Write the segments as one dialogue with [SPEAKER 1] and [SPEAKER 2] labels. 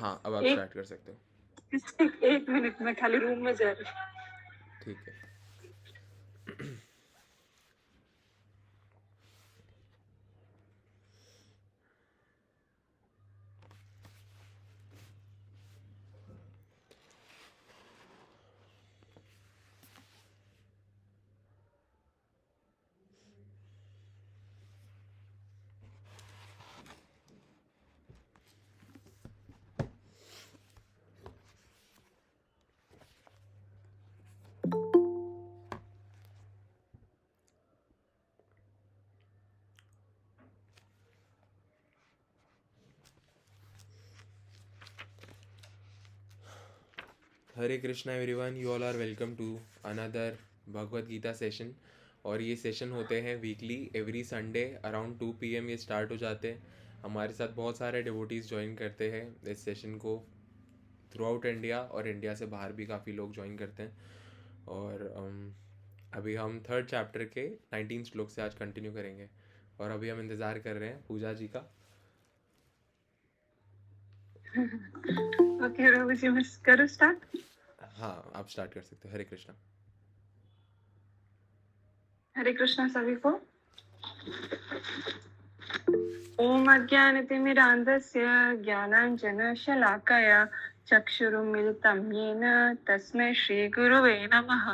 [SPEAKER 1] हाँ, अब आप
[SPEAKER 2] एक
[SPEAKER 1] स्टार्ट कर सकते हो।
[SPEAKER 2] एक मिनट में खाली रूम में जा रही
[SPEAKER 1] ठीक है। Hare Krishna everyone, you all are welcome to another Bhagavad Gita session. और ये सेशन होते हैं weekly, every Sunday around 2 PM ये स्टार्ट हो जाते हैं। हमारे साथ बहुत सारे डिवोटीज़ ज्वाइन करते हैं इस सेशन को थ्रू आउट इंडिया, और इंडिया से बाहर भी काफ़ी लोग ज्वाइन करते हैं। और अभी हम थर्ड चैप्टर के 19 श्लोक से आज कंटिन्यू करेंगे। और अभी हम इंतज़ार कर रहे हैं पूजा जी का।
[SPEAKER 2] ओके रघु जी, मैं करूँ स्टार्ट?
[SPEAKER 1] हाँ, आप स्टार्ट कर सकते हो। हरे कृष्णा।
[SPEAKER 2] हरे कृष्णा सभी को। ओम अज्ञानतिमिरान्धस्य ज्ञानाञ्जनशलाकया चक्षुरुन्मिलितं येन तस्मै श्रीगुरुवे नमः।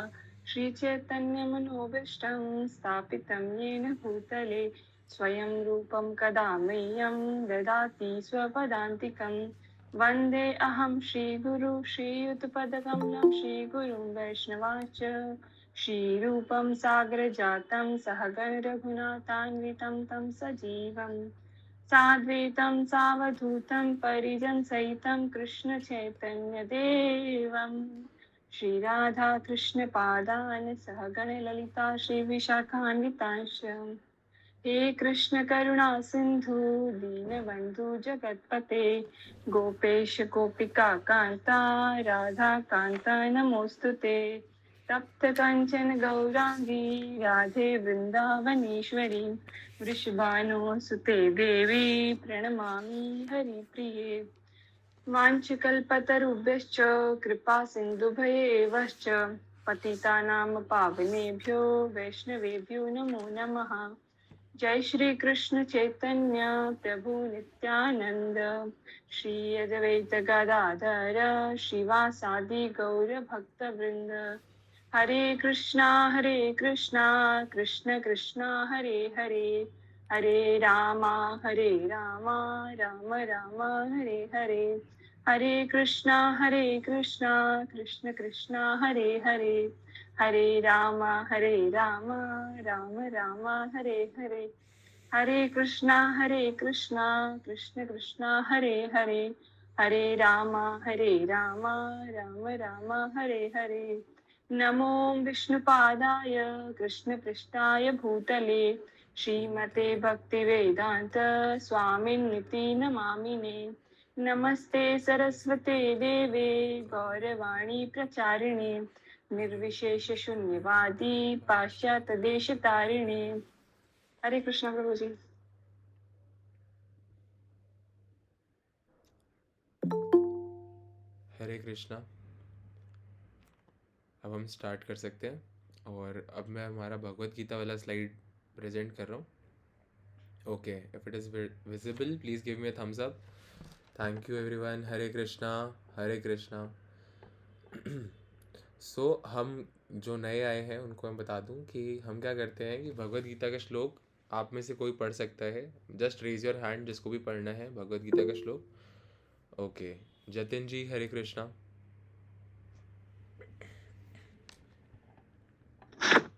[SPEAKER 2] श्रीचैतन्यमनोभीष्टं स्थापितं येन भूतले स्वयं रूपं कदा मह्यं ददाति स्वपदान्तिकं। वन्दे अहं श्रीगुरु श्रीयुतपदकमलं श्रीगुरुं वैष्णवांश्च श्रीरूपं सागरजातं सहगण रघुनाथान्वितं तं सजीवम् साद्वैतं सावधूतं परिजनसहितं कृष्णचैतन्यदेवम् श्रीराधाकृष्णपादान् सहगणललिता श्रीविशाखान्वितांश्च। हे कृष्ण करुणा सिन्धु दीनबन्धु जगत्पते गोपेश गोपिका कान्ता राधा कान्ता नमोऽस्तुते। तप्त कंचन गौरांगी राधे वृंदावनेश्वरी वृषभानुसुते देवी प्रणमामि हरिप्रिये। वाञ्छकल्पतरुभ्यश्च कृपा सिन्धुभयेवश्च पतितानां पावनेभ्यो वैष्णवेभ्यो नमो नमः। जय श्री कृष्ण चैतन्य प्रभु नित्यानंद श्री अद्वैत गदाधर श्रीवासादि गौर भक्त वृंद। हरे कृष्णा कृष्ण कृष्णा हरे हरे हरे रामा राम राम हरे हरे। हरे कृष्णा कृष्ण कृष्णा हरे हरे हरे राम राम राम हरे हरे। हरे कृष्णा कृष्ण कृष्णा हरे हरे हरे राम राम राम हरे हरे। नमो विष्णुपादाय कृष्णपृष्ठाय भूतले श्रीमते भक्तिवेदांत स्वामिन्निति नमामिने। नमस्ते सरस्वते देवे गौरवाणी प्रचारिणे निर्विशेष शून्यवादी पाश्चात्य देश तारिणे। हरे कृष्णा प्रभु जी।
[SPEAKER 1] हरे कृष्णा। अब हम स्टार्ट कर सकते हैं। और अब मैं हमारा भगवत गीता वाला स्लाइड प्रेजेंट कर रहा हूँ। Okay, if it is visible please give me a thumbs up. Thank you everyone. Hare Krishna. Hare Krishna. हम जो नए आए हैं उनको मैं बता दूं कि हम क्या करते हैं कि भगवत गीता का श्लोक आप में से कोई पढ़ सकता है। जस्ट रेज योर हैंड जिसको भी पढ़ना है भगवत गीता का श्लोक। ओके, जतिन जी हरे कृष्णा।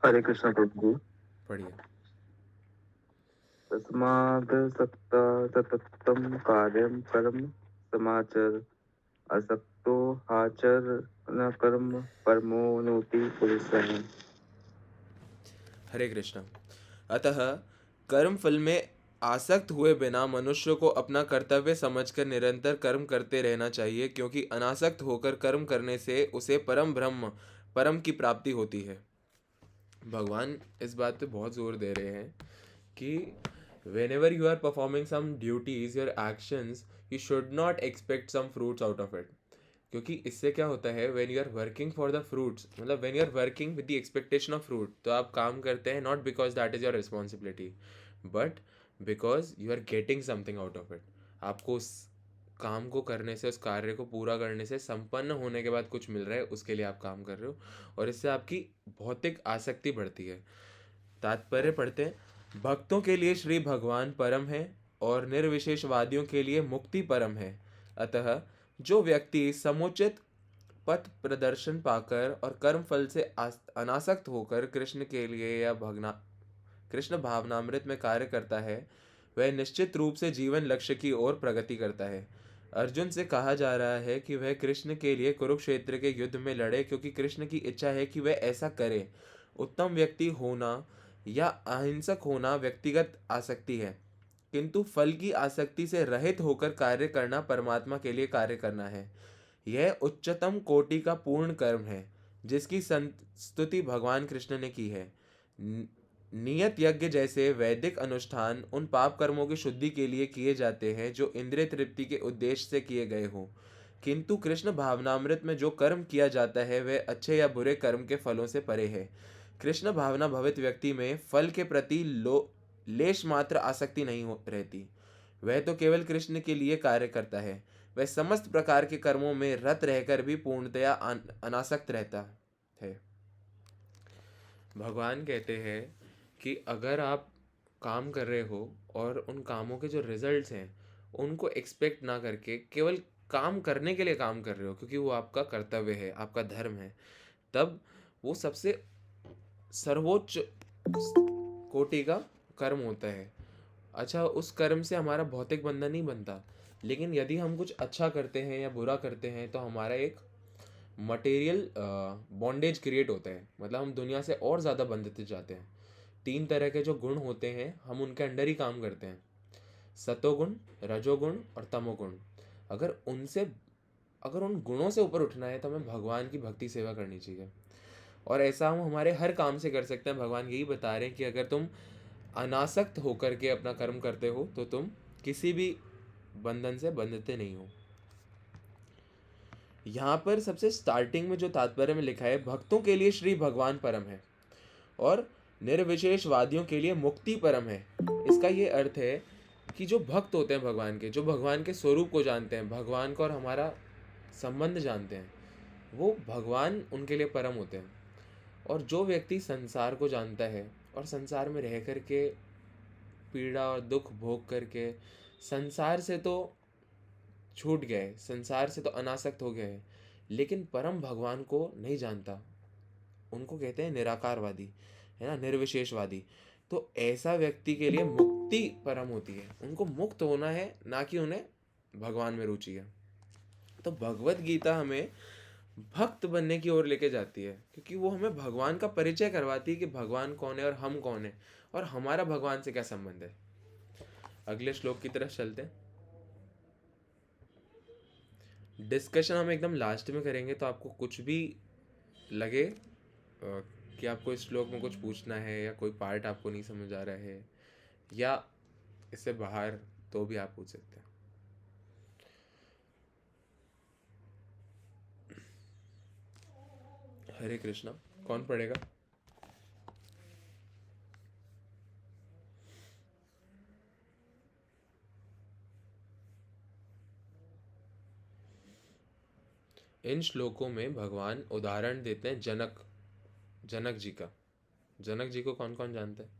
[SPEAKER 3] हरे कृष्ण प्रभु जी।
[SPEAKER 1] पढ़िए।
[SPEAKER 3] तस्मादसक्ता सततं कार्यं कर्म समाचर असक्तो हाचर न कर्म परमो नोति पुरुषः।
[SPEAKER 1] हरे कृष्णा। अतः कर्म फल में आसक्त हुए बिना मनुष्य को अपना कर्तव्य समझकर निरंतर कर्म करते रहना चाहिए, क्योंकि अनासक्त होकर कर्म करने से उसे परम ब्रह्म परम की प्राप्ति होती है। भगवान इस बात पे बहुत जोर दे रहे हैं कि whenever you are performing some duties, your actions, you should not expect some fruits out of it. क्योंकि इससे क्या होता है, when you are working for the fruits, मतलब when you are working with the expectation of fruit, तो आप काम करते हैं not because that is your responsibility, but because you are getting something out of it. आपको उस काम को करने से, उस कार्य को पूरा करने से, संपन्न होने के बाद कुछ मिल रहा है, उसके लिए आप काम कर रहे हो, और इससे आपकी भौतिक आसक्ति बढ़ती है. तात्पर्य पढ़ते हैं. भक्तों के लिए श्री भगवान परम है और निर्विशेषवादियों के लिए मुक्ति परम है. अतः जो व्यक्ति समुचित पथ प्रदर्शन पाकर और कर्म फल से अनासक्त होकर कृष्ण के लिए या कृष्ण भावनामृत में कार्य करता है, वह निश्चित रूप से जीवन लक्ष्य की ओर प्रगति करता है. अर्जुन से कहा जा रहा है कि वह कृष्ण के लिए कुरुक्षेत्र के युद्ध में लड़े, क्योंकि कृष्ण की इच्छा है कि वह ऐसा करे. उत्तम व्यक्ति होना या अहिंसक होना व्यक्तिगत आसक्ति है, किंतु फल की आसक्ति से रहित होकर कार्य करना परमात्मा के लिए कार्य करना है. यह उच्चतम कोटि का पूर्ण कर्म है, जिसकी स्तुति भगवान कृष्ण ने की है. नियत यज्ञ जैसे वैदिक अनुष्ठान उन पाप कर्मों की शुद्धि के लिए किए जाते हैं जो इंद्रिय तृप्ति के उद्देश्य से किए गए हों, किंतु कृष्ण भावनामृत में जो कर्म किया जाता है वह अच्छे या बुरे कर्म के फलों से परे है. कृष्ण भावना भवित व्यक्ति में फल के प्रति लेश मात्र आसक्ति नहीं रहती. वह तो केवल कृष्ण के लिए कार्य करता है. वह समस्त प्रकार के कर्मों में रत रहकर भी पूर्णतया अनासक्त रहता है. भगवान कहते हैं कि अगर आप काम कर रहे हो और उन कामों के जो रिजल्ट्स हैं उनको एक्सपेक्ट ना करके केवल काम करने के लिए काम कर रहे हो, क्योंकि वो आपका कर्तव्य है, आपका धर्म है, तब वो सबसे सर्वोच्च कोटि का कर्म होता है. अच्छा, उस कर्म से हमारा भौतिक बंधन नहीं बनता, लेकिन यदि हम कुछ अच्छा करते हैं या बुरा करते हैं तो हमारा एक मटेरियल बॉन्डेज क्रिएट होता है, मतलब हम दुनिया से और ज़्यादा बंधते जाते हैं. 3 तरह के जो गुण होते हैं हम उनके अंडर ही काम करते हैं, सतोगुण, रजोगुण और तमोगुण. अगर उन गुणों से ऊपर उठना है तो हमें भगवान की भक्ति सेवा करनी चाहिए, और ऐसा हम हमारे हर काम से कर सकते हैं. भगवान यही बता रहे हैं कि अगर तुम अनासक्त होकर के अपना कर्म करते हो तो तुम किसी भी बंधन से बंधते नहीं हो. यहाँ पर सबसे स्टार्टिंग में जो तात्पर्य में लिखा है, भक्तों के लिए श्री भगवान परम है और निर्विशेषवादियों के लिए मुक्ति परम है. इसका ये अर्थ है कि जो भक्त होते हैं भगवान के, जो भगवान के स्वरूप को जानते हैं, भगवान को और हमारा संबंध जानते हैं, वो भगवान उनके लिए परम होते हैं. और जो व्यक्ति संसार को जानता है और संसार में रह करके पीड़ा और दुख भोग करके संसार से तो छूट गए, संसार से तो अनासक्त हो गए, लेकिन परम भगवान को नहीं जानता, उनको कहते हैं निराकारवादी, है ना, निर्विशेषवादी. तो ऐसा व्यक्ति के लिए मुक्ति परम होती है. उनको मुक्त होना है, ना कि उन्हें भगवान में रुचि है. तो भगवत गीता हमें भक्त बनने की ओर लेके जाती है, क्योंकि वो हमें भगवान का परिचय करवाती है कि भगवान कौन है और हम कौन है और हमारा भगवान से क्या संबंध है. अगले श्लोक की तरफ चलते हैं. डिस्कशन हम एकदम लास्ट में करेंगे, तो आपको कुछ भी लगे कि आपको इस श्लोक में कुछ पूछना है या कोई पार्ट आपको नहीं समझ आ रहा है या इससे बाहर, तो भी आप पूछ सकते हैं. हरे कृष्णा. कौन पढ़ेगा? इन श्लोकों में भगवान उदाहरण देते हैं जनक जी का. जनक जी को कौन कौन जानते हैं?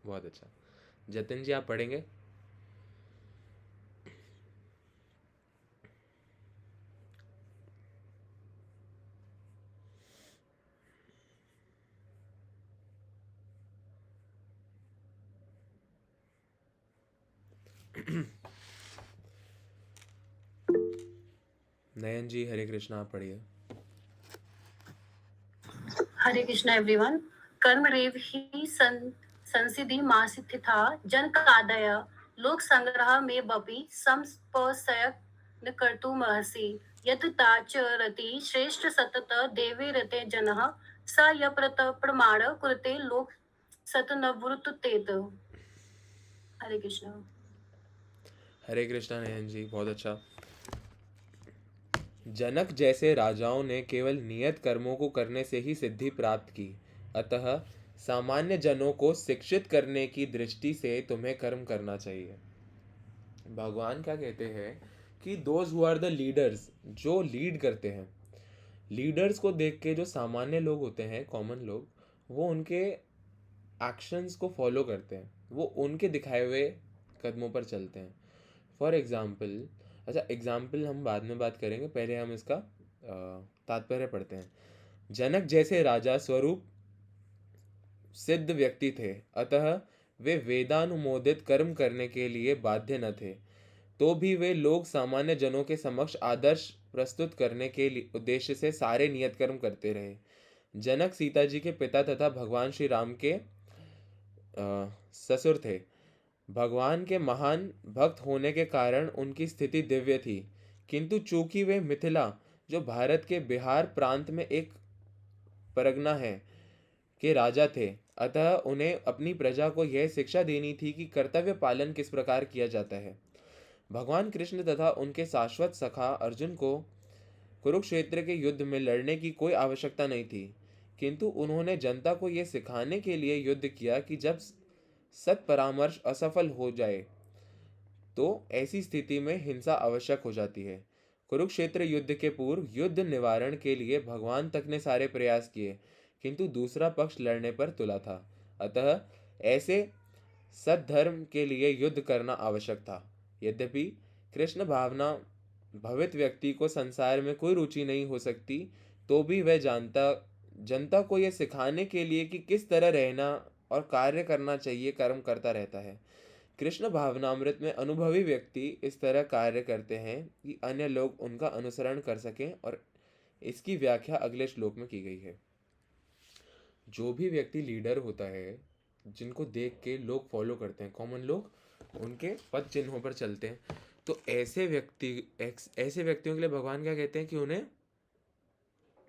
[SPEAKER 1] बहुत अच्छा. जतिन जी, आप पढ़ेंगे? नयन जी, हरे कृष्णा, आप पढ़िए.
[SPEAKER 4] हरे कृष्णा एवरीवन. कर्म रेव ही संसिधि मासिथि था जन कादय लोक संग्रह में बपि संपसय न कर्तु महसि यत ताच रति श्रेष्ठ सतत देवे रते जनः स यप्रत प्रमाण कृते लोक सतनवृत्तेत। हरे कृष्ण।
[SPEAKER 1] हरे कृष्णा नयन जी, बहुत अच्छा। जनक जैसे राजाओं ने केवल नियत कर्मों को करने से ही सिद्धि प्राप्त की, अतः सामान्य जनों को शिक्षित करने की दृष्टि से तुम्हें कर्म करना चाहिए। भगवान क्या कहते हैं कि those who are the leaders, जो लीड करते हैं, लीडर्स को देख के जो सामान्य लोग होते हैं, कॉमन लोग, वो उनके एक्शंस को फॉलो करते हैं, वो उनके दिखाए हुए कदमों पर चलते हैं। फॉर एग्जाम्पल, अच्छा एग्जाम्पल हम बाद में बात करेंगे, पहले हम इसका तात्पर्य पढ़ते हैं। जनक जैसे राजा स्वरूप सिद्ध व्यक्ति थे, अतः वे वेदानुमोदित कर्म करने के लिए बाध्य न थे, तो भी वे लोग सामान्य जनों के समक्ष आदर्श प्रस्तुत करने के उद्देश्य से सारे नियत कर्म करते रहे। जनक सीता जी के पिता तथा भगवान श्री राम के ससुर थे। भगवान के महान भक्त होने के कारण उनकी स्थिति दिव्य थी, किंतु चूंकि वे मिथिला, जो भारत के बिहार प्रांत में एक परगना है, के राजा थे, अतः उन्हें अपनी प्रजा को यह शिक्षा देनी थी कि कर्तव्य पालन किस प्रकार किया जाता है। भगवान कृष्ण तथा उनके शाश्वत सखा अर्जुन को कुरुक्षेत्र के युद्ध में लड़ने की कोई आवश्यकता नहीं थी, किंतु उन्होंने जनता को यह सिखाने के लिए युद्ध किया कि जब सत्परामर्श असफल हो जाए तो ऐसी स्थिति में हिंसा आवश्यक हो जाती है। कुरुक्षेत्र युद्ध के पूर्व युद्ध निवारण के लिए भगवान तक ने सारे प्रयास किए, किंतु दूसरा पक्ष लड़ने पर तुला था, अतः ऐसे सद्धर्म के लिए युद्ध करना आवश्यक था। यद्यपि कृष्ण भावना भवित व्यक्ति को संसार में कोई रुचि नहीं हो सकती, तो भी वह जनता को यह सिखाने के लिए कि किस तरह रहना और कार्य करना चाहिए, कर्म करता रहता है। कृष्ण भावनामृत में अनुभवी व्यक्ति इस तरह कार्य करते हैं कि अन्य लोग उनका अनुसरण कर सकें, और इसकी व्याख्या अगले श्लोक में की गई है। जो भी व्यक्ति लीडर होता है, जिनको देख के लोग फॉलो करते हैं, कॉमन लोग उनके पद चिन्हों पर चलते हैं, तो ऐसे व्यक्तियों के लिए भगवान क्या कहते हैं कि उन्हें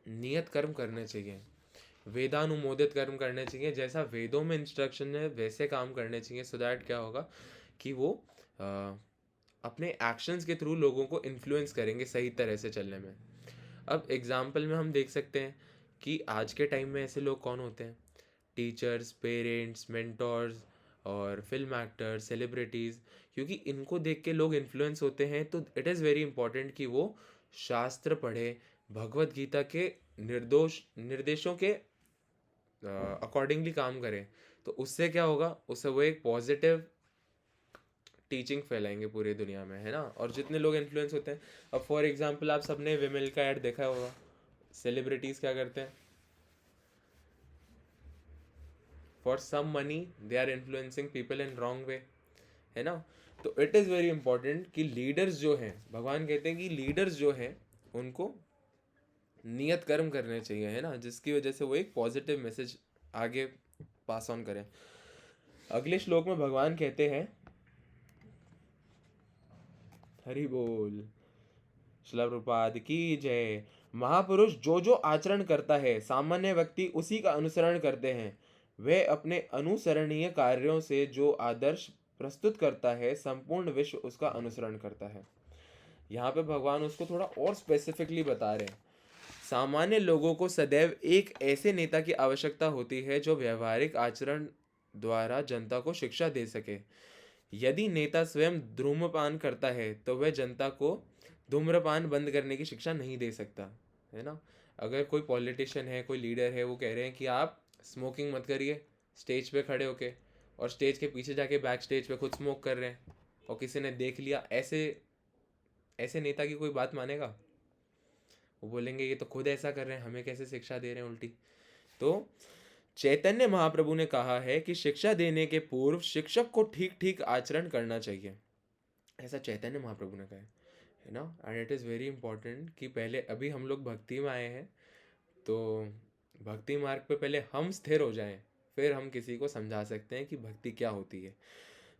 [SPEAKER 1] नियत कर्म करने चाहिए, वेदानुमोदित कर्म करने चाहिए, जैसा वेदों में इंस्ट्रक्शन है वैसे काम करने चाहिए। सो दैट क्या होगा कि वो अपने एक्शंस के थ्रू लोगों को इन्फ्लुएंस करेंगे सही तरह से चलने में। अब एग्जाम्पल में हम देख सकते हैं कि आज के टाइम में ऐसे लोग कौन होते हैं, टीचर्स, पेरेंट्स, मेंटोर्स और फिल्म एक्टर्स, सेलिब्रिटीज़, क्योंकि इनको देख के लोग इन्फ्लुएंस होते हैं। तो इट इज़ वेरी इंपॉर्टेंट कि वो शास्त्र पढ़े, भगवत गीता के निर्देशों के अकॉर्डिंगली काम करें, तो उससे क्या होगा, उससे वो एक पॉजिटिव टीचिंग फैलाएंगे पूरी दुनिया में, है ना। और जितने लोग इन्फ्लुएंस होते हैं, अब फॉर एग्जांपल आप सबने विमिल का ऐड देखा होगा, सेलिब्रिटीज़ क्या करते हैं, for some money they are influencing people in wrong way, है ना। तो इट इज़ वेरी इंपॉर्टेंट कि लीडर्स जो हैं, भगवान कहते हैं कि लीडर्स जो हैं उनको नियत कर्म करने चाहिए, है ना, जिसकी वजह से वो एक पॉजिटिव मैसेज आगे पास ऑन करें। अगले श्लोक में भगवान कहते हैं, हरि बोल, श्रील प्रभुपाद की जय। महापुरुष जो जो आचरण करता है, सामान्य व्यक्ति उसी का अनुसरण करते हैं। वह अपने अनुसरणीय कार्यों से जो आदर्श प्रस्तुत करता है, संपूर्ण विश्व उसका अनुसरण करता है। यहाँ पे भगवान उसको थोड़ा और स्पेसिफिकली बता रहे हैं। सामान्य लोगों को सदैव एक ऐसे नेता की आवश्यकता होती है जो व्यवहारिक आचरण द्वारा जनता को शिक्षा दे सके। यदि नेता स्वयं धूम्रपान करता है तो वह जनता को धूम्रपान बंद करने की शिक्षा नहीं दे सकता, है ना। अगर कोई पॉलिटिशियन है, कोई लीडर है, वो कह रहे हैं कि आप स्मोकिंग मत करिए स्टेज पे खड़े होके, और स्टेज के पीछे जाके बैक स्टेज पे खुद स्मोक कर रहे हैं, और किसी ने देख लिया, ऐसे नेता की कोई बात मानेगा? वो बोलेंगे ये तो खुद ऐसा कर रहे हैं, हमें कैसे शिक्षा दे रहे हैं उल्टी। तो चैतन्य महाप्रभु ने कहा है कि शिक्षा देने के पूर्व शिक्षक को ठीक ठीक आचरण करना चाहिए, ऐसा चैतन्य महाप्रभु ने कहा है ना। And it is very important कि पहले, अभी हम लोग भक्ति में आए हैं, तो भक्ति मार्ग पे पहले हम स्थिर हो जाएं, फिर हम किसी को समझा सकते हैं कि भक्ति क्या होती है।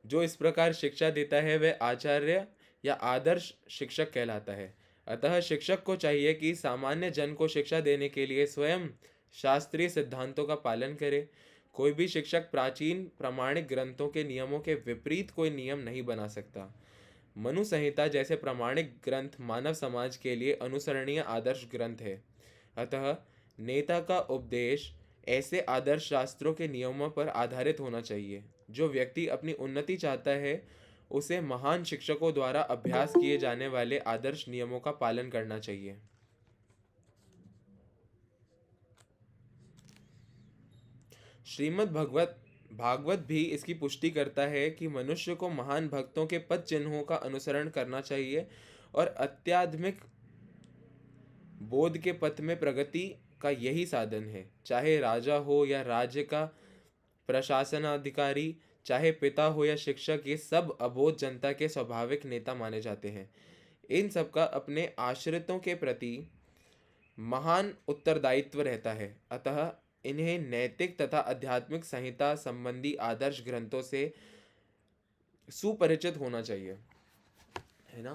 [SPEAKER 1] जो इस प्रकार शिक्षा देता है वह आचार्य या आदर्श शिक्षक कहलाता है। अतः शिक्षक को चाहिए कि सामान्य जन को शिक्षा देने के लिए स्वयं शास्त्रीय सिद्धांतों का पालन करे। कोई भी शिक्षक प्राचीन प्रामाणिक ग्रंथों के नियमों के विपरीत कोई नियम नहीं बना सकता। मनु संहिता जैसे प्रामाणिक ग्रंथ मानव समाज के लिए अनुसरणीय आदर्श ग्रंथ है। अतः नेता का उपदेश ऐसे आदर्श शास्त्रों के नियमों पर आधारित होना चाहिए। जो व्यक्ति अपनी उन्नति चाहता है उसे महान शिक्षकों द्वारा अभ्यास किए जाने वाले आदर्श नियमों का पालन करना चाहिए। श्रीमद् भागवत भी इसकी पुष्टि करता है कि मनुष्य को महान भक्तों के पद चिन्हों का अनुसरण करना चाहिए और आध्यात्मिक बोध के पथ में प्रगति का यही साधन है। चाहे राजा हो या राज्य का प्रशासनाधिकारी, चाहे पिता हो या शिक्षक, ये सब अबोध जनता के स्वाभाविक नेता माने जाते हैं। इन सब का अपने आश्रितों के प्रति महान उत्तरदायित्व रहता है। अतः इन्हें नैतिक तथा आध्यात्मिक संहिता संबंधी आदर्श ग्रंथों से सुपरिचित होना चाहिए, है ना।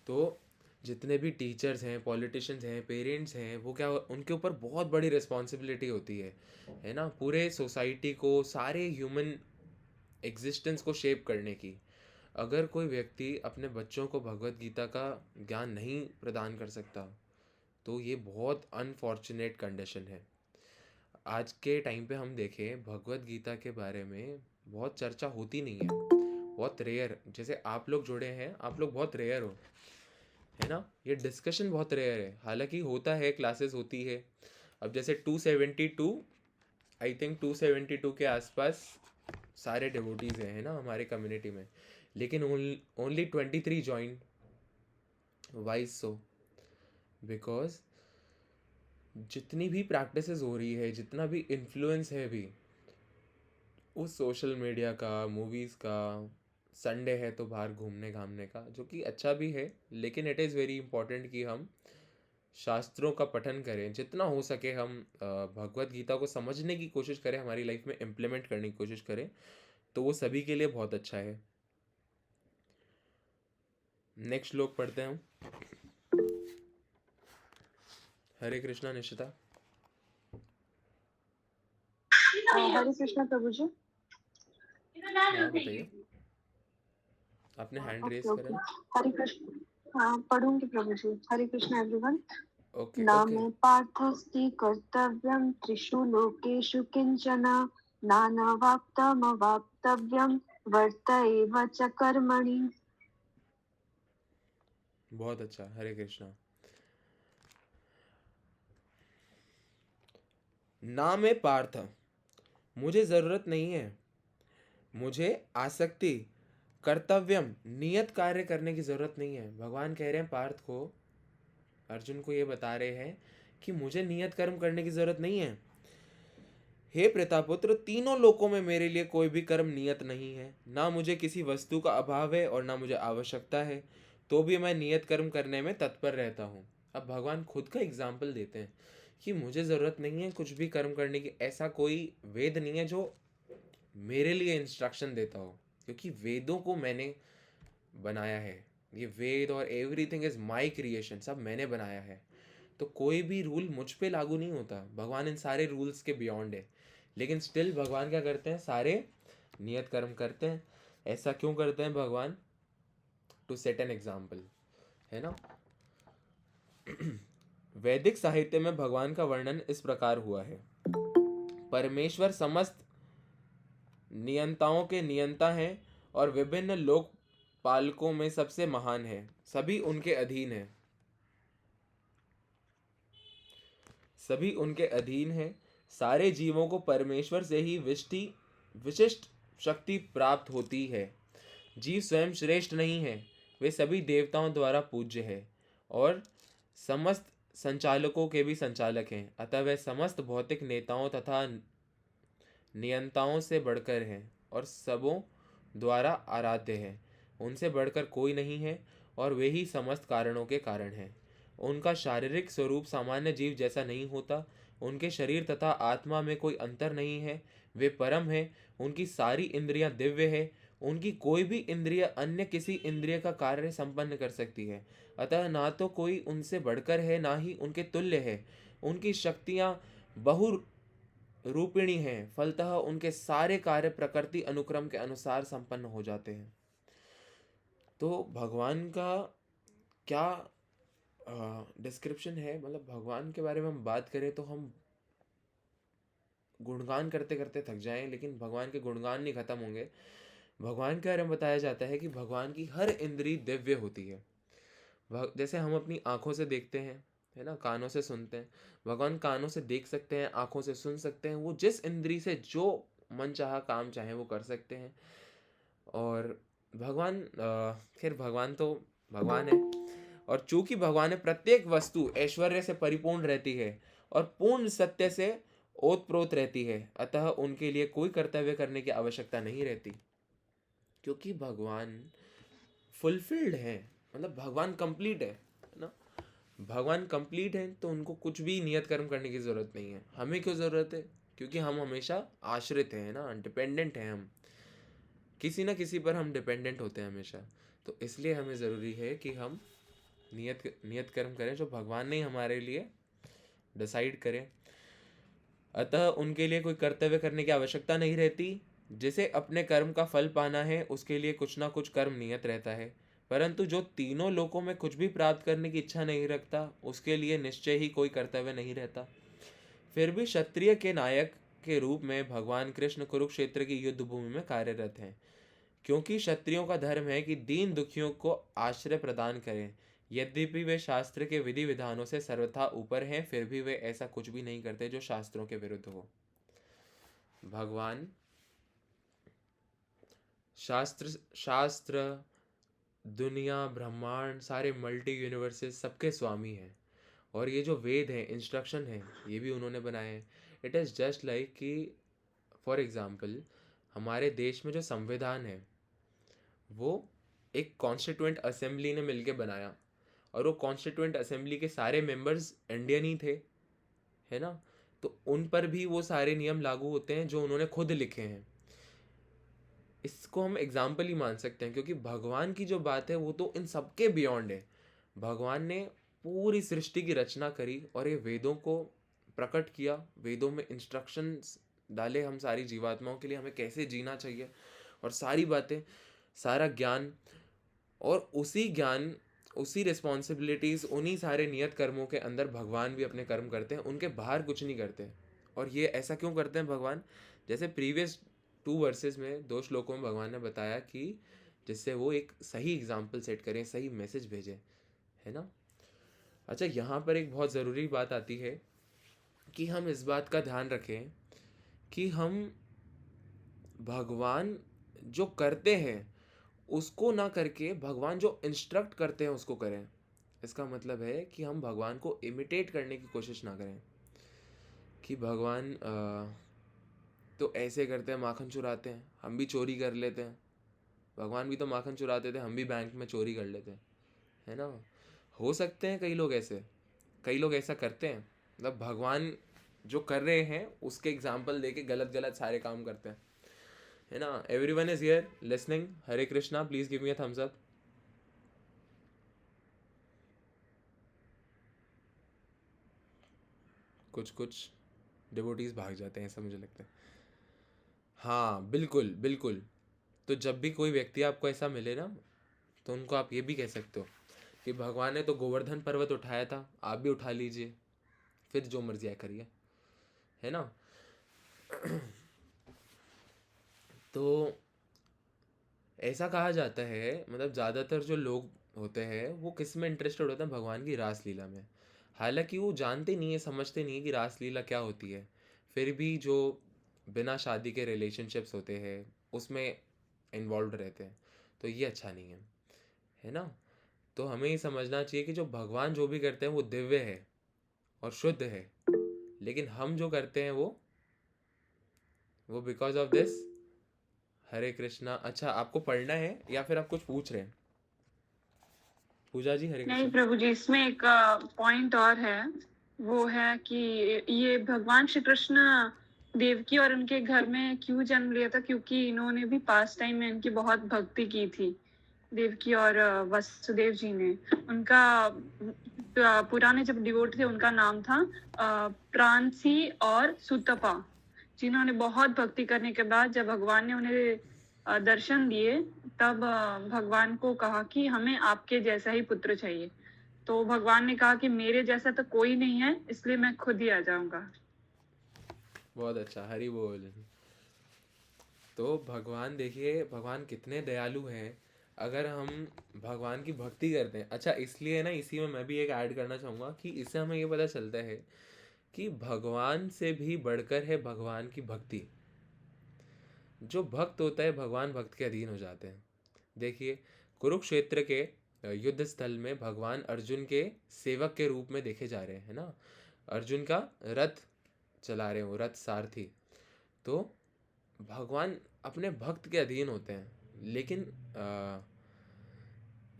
[SPEAKER 1] तो जितने भी टीचर्स हैं, पॉलिटिशियंस हैं, पेरेंट्स हैं, वो क्या, उनके ऊपर बहुत बड़ी रिस्पॉन्सिबिलिटी होती है ना, पूरे सोसाइटी को, सारे ह्यूमन एग्जिस्टेंस को शेप करने की। अगर कोई व्यक्ति अपने बच्चों को भगवत गीता का ज्ञान नहीं प्रदान कर सकता तो ये बहुत अनफॉर्चुनेट कंडीशन है। आज के टाइम पे हम देखें, भगवत गीता के बारे में बहुत चर्चा होती नहीं है, बहुत रेयर। जैसे आप लोग जुड़े हैं, आप लोग बहुत रेयर हो, है ना। ये डिस्कशन बहुत रेयर है, हालांकि होता है, क्लासेस होती है। अब जैसे 272, आई थिंक 272 के आसपास सारे डिवोटीज हैं, है ना, हमारे कम्युनिटी में, लेकिन only 23 join. Why so? Because जितनी भी प्रैक्टिसेस हो रही है, जितना भी इन्फ्लुएंस है भी उस सोशल मीडिया का, मूवीज़ का, संडे है तो बाहर घूमने घामने का, जो कि अच्छा भी है, लेकिन इट इज़ वेरी इंपॉर्टेंट कि हम शास्त्रों का पठन करें, जितना हो सके हम भगवत गीता को समझने की कोशिश करें, हमारी लाइफ में इम्प्लीमेंट करने की कोशिश करें, तो वो सभी के लिए बहुत अच्छा है। नेक्स्ट श्लोक पढ़ते हैं हम। हरे कृष्णा निशिता।
[SPEAKER 2] हरे कृष्णा प्रभु जी।
[SPEAKER 1] हाँ बताइए, आपने हैंड रेस करा।
[SPEAKER 2] हरे कृष्ण। हाँ पढ़ूंगी प्रभु जी। हरे कृष्णा एवरीवन।
[SPEAKER 1] ओके
[SPEAKER 2] नामे पार्थस्ति कर्तव्यं त्रिषु लोकेषु किंचन नानावाप्तमवाप्तव्यं वर्त एव च कर्मणि।
[SPEAKER 1] बहुत अच्छा, हरे कृष्णा। ना मैं पार्थ, मुझे ज़रूरत नहीं है, मुझे आसक्ति, कर्तव्यम, नियत कार्य करने की ज़रूरत नहीं है। भगवान कह रहे हैं पार्थ को, अर्जुन को ये बता रहे हैं कि मुझे नियत कर्म करने की ज़रूरत नहीं है। हे प्रतापुत्र, तीनों लोकों में मेरे लिए कोई भी कर्म नियत नहीं है। ना मुझे किसी वस्तु का अभाव है और ना मुझे आवश्यकता है, तो भी मैं नियत कर्म करने में तत्पर रहता हूँ। अब भगवान खुद का एग्जाम्पल देते हैं कि मुझे ज़रूरत नहीं है कुछ भी कर्म करने की। ऐसा कोई वेद नहीं है जो मेरे लिए इंस्ट्रक्शन देता हो, क्योंकि वेदों को मैंने बनाया है। ये वेद और एवरीथिंग इज़ माई क्रिएशन, सब मैंने बनाया है। तो कोई भी रूल मुझ पे लागू नहीं होता। भगवान इन सारे रूल्स के बियॉन्ड है, लेकिन स्टिल भगवान क्या करते हैं, सारे नियत कर्म करते हैं। ऐसा क्यों करते हैं भगवान? टू सेट एन एग्जाम्पल, है ना। वैदिक साहित्य में भगवान का वर्णन इस प्रकार हुआ है। परमेश्वर समस्त नियंताओं के नियंता हैं और विभिन्न लोकपालकों में सबसे महान है। सभी उनके अधीन है, सभी उनके अधीन है। सारे जीवों को परमेश्वर से ही विशिष्ट शक्ति प्राप्त होती है। जीव स्वयं श्रेष्ठ नहीं है, वे सभी देवताओं द्वारा पूज्य है और समस्त संचालकों के भी संचालक हैं। अतः वे समस्त भौतिक नेताओं तथा नियंताओं से बढ़कर हैं और सबों द्वारा आराध्य हैं। उनसे बढ़कर कोई नहीं है और वे ही समस्त कारणों के कारण हैं। उनका शारीरिक स्वरूप सामान्य जीव जैसा नहीं होता। उनके शरीर तथा आत्मा में कोई अंतर नहीं है। वे परम है, उनकी सारी इंद्रियां दिव्य है। उनकी कोई भी इंद्रिय अन्य किसी इंद्रिय का कार्य संपन्न कर सकती है। अतः ना तो कोई उनसे बढ़कर है, ना ही उनके तुल्य है। उनकी शक्तियां बहु रूपिणी हैं, फलतः उनके सारे कार्य प्रकृति अनुक्रम के अनुसार संपन्न हो जाते हैं। तो भगवान का क्या डिस्क्रिप्शन है, मतलब भगवान के बारे में हम बात करें तो हम गुणगान करते करते थक जाएं, लेकिन भगवान के गुणगान नहीं खत्म होंगे। भगवान के बारे में बताया जाता है कि भगवान की हर इंद्री दिव्य होती है। जैसे हम अपनी आंखों से देखते हैं, है ना, कानों से सुनते हैं, भगवान कानों से देख सकते हैं, आंखों से सुन सकते हैं। वो जिस इंद्री से जो मन चाहा काम चाहे वो कर सकते हैं। और भगवान खैर भगवान तो भगवान है, और चूंकि भगवान है, प्रत्येक वस्तु ऐश्वर्य से परिपूर्ण रहती है और पूर्ण सत्य से ओतप्रोत रहती है, अतः उनके लिए कोई कर्तव्य करने की आवश्यकता नहीं रहती, क्योंकि भगवान फुलफिल्ड है, मतलब भगवान कंप्लीट है ना। भगवान कंप्लीट है तो उनको कुछ भी नियत कर्म करने की जरूरत नहीं है। हमें क्यों जरूरत है? क्योंकि हम हमेशा आश्रित हैं ना, डिपेंडेंट हैं, हम किसी ना किसी पर हम डिपेंडेंट होते हैं हमेशा। तो इसलिए हमें ज़रूरी है कि हम नियत कर्म करें जो भगवान ने हमारे लिए डिसाइड करें। अतः उनके लिए कोई कर्तव्य करने की आवश्यकता नहीं रहती। जिसे अपने कर्म का फल पाना है उसके लिए कुछ ना कुछ कर्म नियत रहता है, परंतु जो तीनों लोकों में कुछ भी प्राप्त करने की इच्छा नहीं रखता उसके लिए निश्चय ही कोई कर्तव्य नहीं रहता। फिर भी क्षत्रिय के नायक के रूप में भगवान कृष्ण कुरुक्षेत्र की युद्ध भूमि में कार्यरत हैं, क्योंकि क्षत्रियों का धर्म है कि दीन दुखियों को आश्रय प्रदान करें। यद्यपि वे शास्त्र के विधि विधानों से सर्वथा ऊपर हैं, फिर भी वे ऐसा कुछ भी नहीं करते जो शास्त्रों के विरुद्ध हो। भगवान शास्त्र दुनिया ब्रह्मांड सारे मल्टी यूनिवर्सेस सबके स्वामी हैं, और ये जो वेद हैं, इंस्ट्रक्शन हैं, ये भी उन्होंने बनाए हैं। इट इज़ जस्ट लाइक कि फॉर एग्जाम्पल हमारे देश में जो संविधान है वो एक कॉन्स्टिट्यूएंट असेंबली ने मिलके बनाया, और वो कॉन्स्टिट्यूएंट असेंबली के सारे मेंबर्स इंडियन ही थे, है ना। तो उन पर भी वो सारे नियम लागू होते हैं जो उन्होंने खुद लिखे हैं। इसको हम एग्जाम्पल ही मान सकते हैं, क्योंकि भगवान की जो बात है वो तो इन सबके बियॉन्ड है। भगवान ने पूरी सृष्टि की रचना करी और ये वेदों को प्रकट किया, वेदों में इंस्ट्रक्शंस डाले हम सारी जीवात्माओं के लिए, हमें कैसे जीना चाहिए, और सारी बातें, सारा ज्ञान, और उसी ज्ञान, उसी रिस्पॉन्सिबिलिटीज़, उन्हीं सारे नियत कर्मों के अंदर भगवान भी अपने कर्म करते हैं, उनके बाहर कुछ नहीं करते। और ये ऐसा क्यों करते हैं भगवान? जैसे प्रीवियस 2 वर्सेस में, 2 श्लोकों में भगवान ने बताया कि जिससे वो एक सही एग्जाम्पल सेट करें, सही मैसेज भेजें, है ना। अच्छा, यहाँ पर एक बहुत ज़रूरी बात आती है कि हम इस बात का ध्यान रखें कि हम भगवान जो करते हैं उसको ना करके भगवान जो इंस्ट्रक्ट करते हैं उसको करें। इसका मतलब है कि हम भगवान को इमिटेट करने की कोशिश ना करें कि भगवान तो ऐसे करते हैं, माखन चुराते हैं, हम भी चोरी कर लेते हैं। भगवान भी तो माखन चुराते थे, हम भी बैंक में चोरी कर लेते हैं, है ना। हो सकते हैं कई लोग ऐसा करते हैं, मतलब भगवान जो कर रहे हैं उसके एग्जाम्पल देके गलत गलत सारे काम करते हैं, है ना। Everyone is here listening? Hare Krishna, please give me a thumbs up. कुछ डिवोटीज भाग जाते हैं, ऐसा मुझे लगता है। हाँ, बिल्कुल बिल्कुल। तो जब भी कोई व्यक्ति आपको ऐसा मिले ना, तो उनको आप ये भी कह सकते हो कि भगवान ने तो गोवर्धन पर्वत उठाया था, आप भी उठा लीजिए, फिर जो मर्जी आए करिए, है ना। तो ऐसा कहा जाता है, मतलब ज़्यादातर जो लोग होते हैं वो किस में इंटरेस्टेड होते हैं? भगवान की रासलीला में। हालांकि वो जानते नहीं है, समझते नहीं है कि रासलीला क्या होती है, फिर भी जो बिना शादी के रिलेशनशिप्स होते हैं उसमें इन्वॉल्व रहते हैं। तो ये अच्छा नहीं है ना। तो हमें ये समझना चाहिए कि जो भगवान जो भी करते हैं वो दिव्य है और शुद्ध है, लेकिन हम जो करते हैं वो बिकॉज ऑफ दिस। हरे कृष्णा। अच्छा, आपको पढ़ना है या फिर आप कुछ पूछ रहे हैं? पूजा जी, हरे
[SPEAKER 2] नहीं
[SPEAKER 1] कृष्णा।
[SPEAKER 2] प्रभु जी, इसमें एक पॉइंट और है, वो है कि ये भगवान श्री कृष्ण देवकी और उनके घर में क्यों जन्म लिया था, क्योंकि इन्होंने भी पास टाइम में इनकी बहुत भक्ति की थी, देवकी और वसुदेव जी ने। उनका पुराने जब डिवोटी थे उनका नाम था प्रांसी और सुतपा। जिन्होंने बहुत भक्ति करने के बाद जब भगवान ने उन्हें दर्शन दिए, तब भगवान को कहा कि हमें आपके जैसा ही पुत्र चाहिए। तो भगवान ने कहा कि मेरे जैसा तो कोई नहीं है, इसलिए मैं खुद ही आ जाऊंगा।
[SPEAKER 1] बहुत अच्छा, हरि बोल। तो भगवान देखिए, भगवान कितने दयालु हैं। अगर हम भगवान की भक्ति करते हैं, अच्छा इसलिए ना, इसी में मैं भी एक ऐड करना चाहूँगा कि इससे हमें ये पता चलता है कि भगवान से भी बढ़कर है भगवान की भक्ति। जो भक्त होता है, भगवान भक्त के अधीन हो जाते हैं। देखिए, कुरुक्षेत्र के युद्ध स्थल में भगवान अर्जुन के सेवक के रूप में देखे जा रहे हैं, है ना। अर्जुन का रथ चला रहे हो, रथ सारथी। तो भगवान अपने भक्त के अधीन होते हैं। लेकिन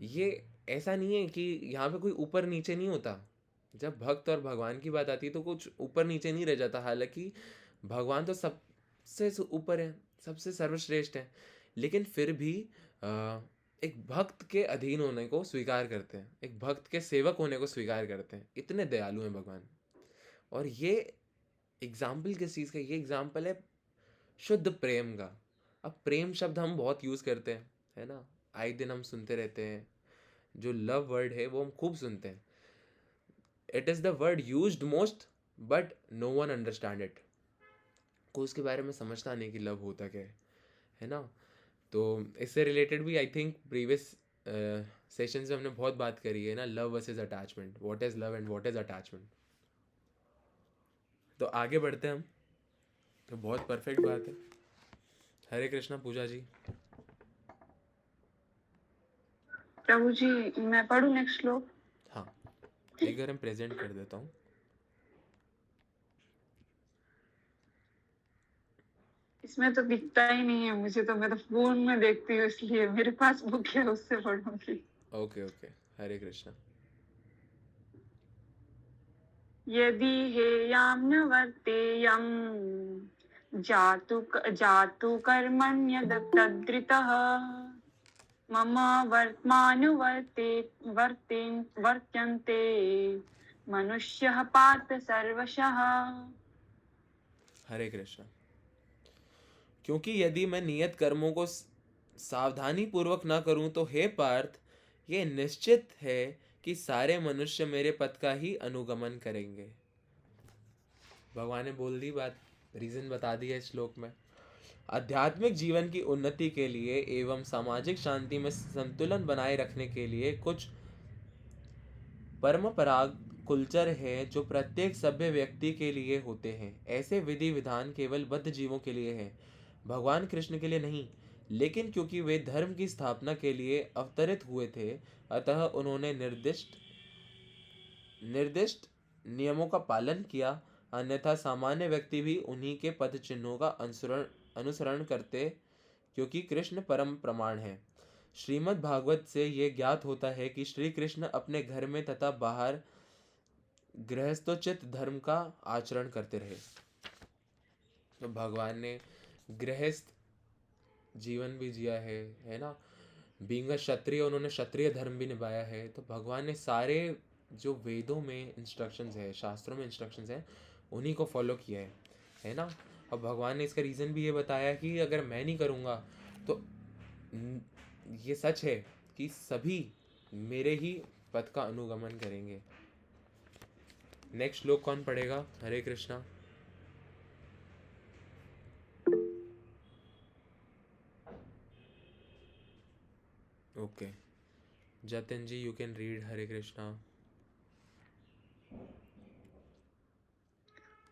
[SPEAKER 1] ये ऐसा नहीं है कि यहाँ पे कोई ऊपर नीचे नहीं होता। जब भक्त और भगवान की बात आती है तो कुछ ऊपर नीचे नहीं रह जाता। हालांकि भगवान तो सबसे ऊपर है, सबसे सर्वश्रेष्ठ है, लेकिन फिर भी एक भक्त के अधीन होने को स्वीकार करते हैं, एक भक्त के सेवक होने को स्वीकार करते हैं। इतने दयालु हैं भगवान। और ये एग्जाम्पल किस चीज़ का? ये एग्जाम्पल है शुद्ध प्रेम का। अब प्रेम शब्द हम बहुत यूज़ करते हैं, है ना, आए दिन हम सुनते रहते हैं। जो लव वर्ड है वो हम खूब सुनते हैं। It is the word used most, but no one understand it. कोई उसके बारे में समझता नहीं कि लव होता क्या है ना। तो इससे रिलेटेड भी आई थिंक प्रीवियस सेशंस में हमने बहुत बात करी है ना, love versus attachment, what is love and what is attachment. तो आगे बढ़ते हैं हम। तो बहुत परफेक्ट बात है। हरे कृष्णा पूजा जी।
[SPEAKER 2] प्रभु जी, मैं पढ़ूं नेक्स्ट श्लोक?
[SPEAKER 1] हाँ, एक बार हम प्रेजेंट कर देता हूँ।
[SPEAKER 2] इसमें तो दिखता ही नहीं है मुझे, तो मैं तो फोन में देखती हूँ, इसलिए मेरे पास बुक है, उससे पढ़ूंगी।
[SPEAKER 1] ओके ओके, हरे कृष्णा।
[SPEAKER 2] यदि हेयां न वर्तेयं जातु कर्मण्यदृतः मम वर्त्यन्ते मनुष्यः पार्थ सर्वशः।
[SPEAKER 1] हरे कृष्णा। क्योंकि यदि मैं नियत कर्मों को सावधानी पूर्वक ना करूं तो हे पार्थ, ये निश्चित है कि सारे मनुष्य मेरे पथ का ही अनुगमन करेंगे। भगवान ने बोल दी बात, रीजन बता दिया इस श्लोक में। आध्यात्मिक जीवन की उन्नति के लिए एवं सामाजिक शांति में संतुलन बनाए रखने के लिए कुछ परंपरागत कुलचर है जो प्रत्येक सभ्य व्यक्ति के लिए होते हैं। ऐसे विधि विधान केवल बद्ध जीवों के लिए है, भगवान कृष्ण के लिए नहीं। लेकिन क्योंकि वे धर्म की स्थापना के लिए अवतरित हुए थे, अतः उन्होंने निर्दिष्ट नियमों का पालन किया। अन्यथा सामान्य व्यक्ति भी उन्हीं के पद चिन्हों का अनुसरण करते, क्योंकि कृष्ण परम प्रमाण है। श्रीमद् भागवत से ये ज्ञात होता है कि श्री कृष्ण अपने घर में तथा बाहर गृहस्थोचित धर्म का आचरण करते रहे। तो भगवान ने गृहस्थ जीवन भी जिया है ना। बीइंग अ क्षत्रिय, उन्होंने क्षत्रिय धर्म भी निभाया है। तो भगवान ने सारे जो वेदों में इंस्ट्रक्शंस है, शास्त्रों में इंस्ट्रक्शंस है, उन्हीं को फॉलो किया है ना। अब भगवान ने इसका रीज़न भी ये बताया कि अगर मैं नहीं करूँगा तो ये सच है कि सभी मेरे ही पथ का अनुगमन करेंगे। नेक्स्ट श्लोक कौन पढ़ेगा? Hare Krishna. Okay, Jatin ji, you can read Hare Krishna.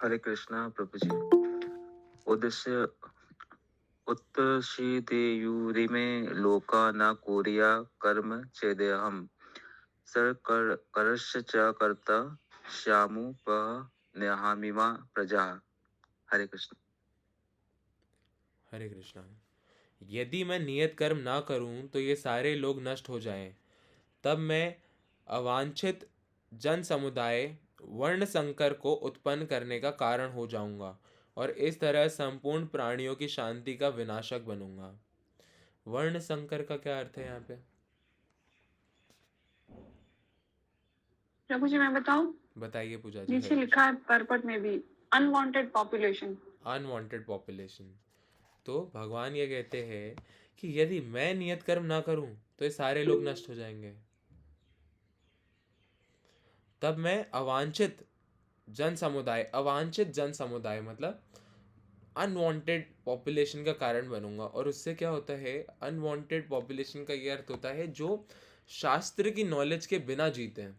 [SPEAKER 3] Hare Krishna Prabhu ji. उद्देश्य उत्तशीदेयुरिमे लोका न कुर्या कर्म चेदेहम् सर्वकरश्च च कर्ता श्यामुपनेहामिमा प्रजा। हरे कृष्ण।
[SPEAKER 1] हरे कृष्णा। यदि मैं नियत कर्म ना करूं तो ये सारे लोग नष्ट हो जाएं, तब मैं अवांछित जन समुदाय वर्ण संकर को उत्पन्न करने का कारण हो जाऊंगा और इस तरह संपूर्ण प्राणियों की शांति का विनाशक बनूंगा। वर्ण संकर का क्या अर्थ है यहाँ पे?
[SPEAKER 2] प्रभु जी मैं बताऊं?
[SPEAKER 1] बताइए पूजा जी।
[SPEAKER 2] नीचे लिखा है परपट में भी, अनवांटेड पॉपुलेशन।
[SPEAKER 1] Unwanted population. तो भगवान ये कहते हैं कि यदि मैं नियत कर्म ना करूं तो ये सारे लोग नष्ट हो जाएंगे, तब मैं अवांछित जन समुदाय मतलब अनवांटेड पॉपुलेशन का कारण बनूंगा। और उससे क्या होता है, अनवांटेड पॉपुलेशन का ये अर्थ होता है जो शास्त्र की नॉलेज के बिना जीते हैं,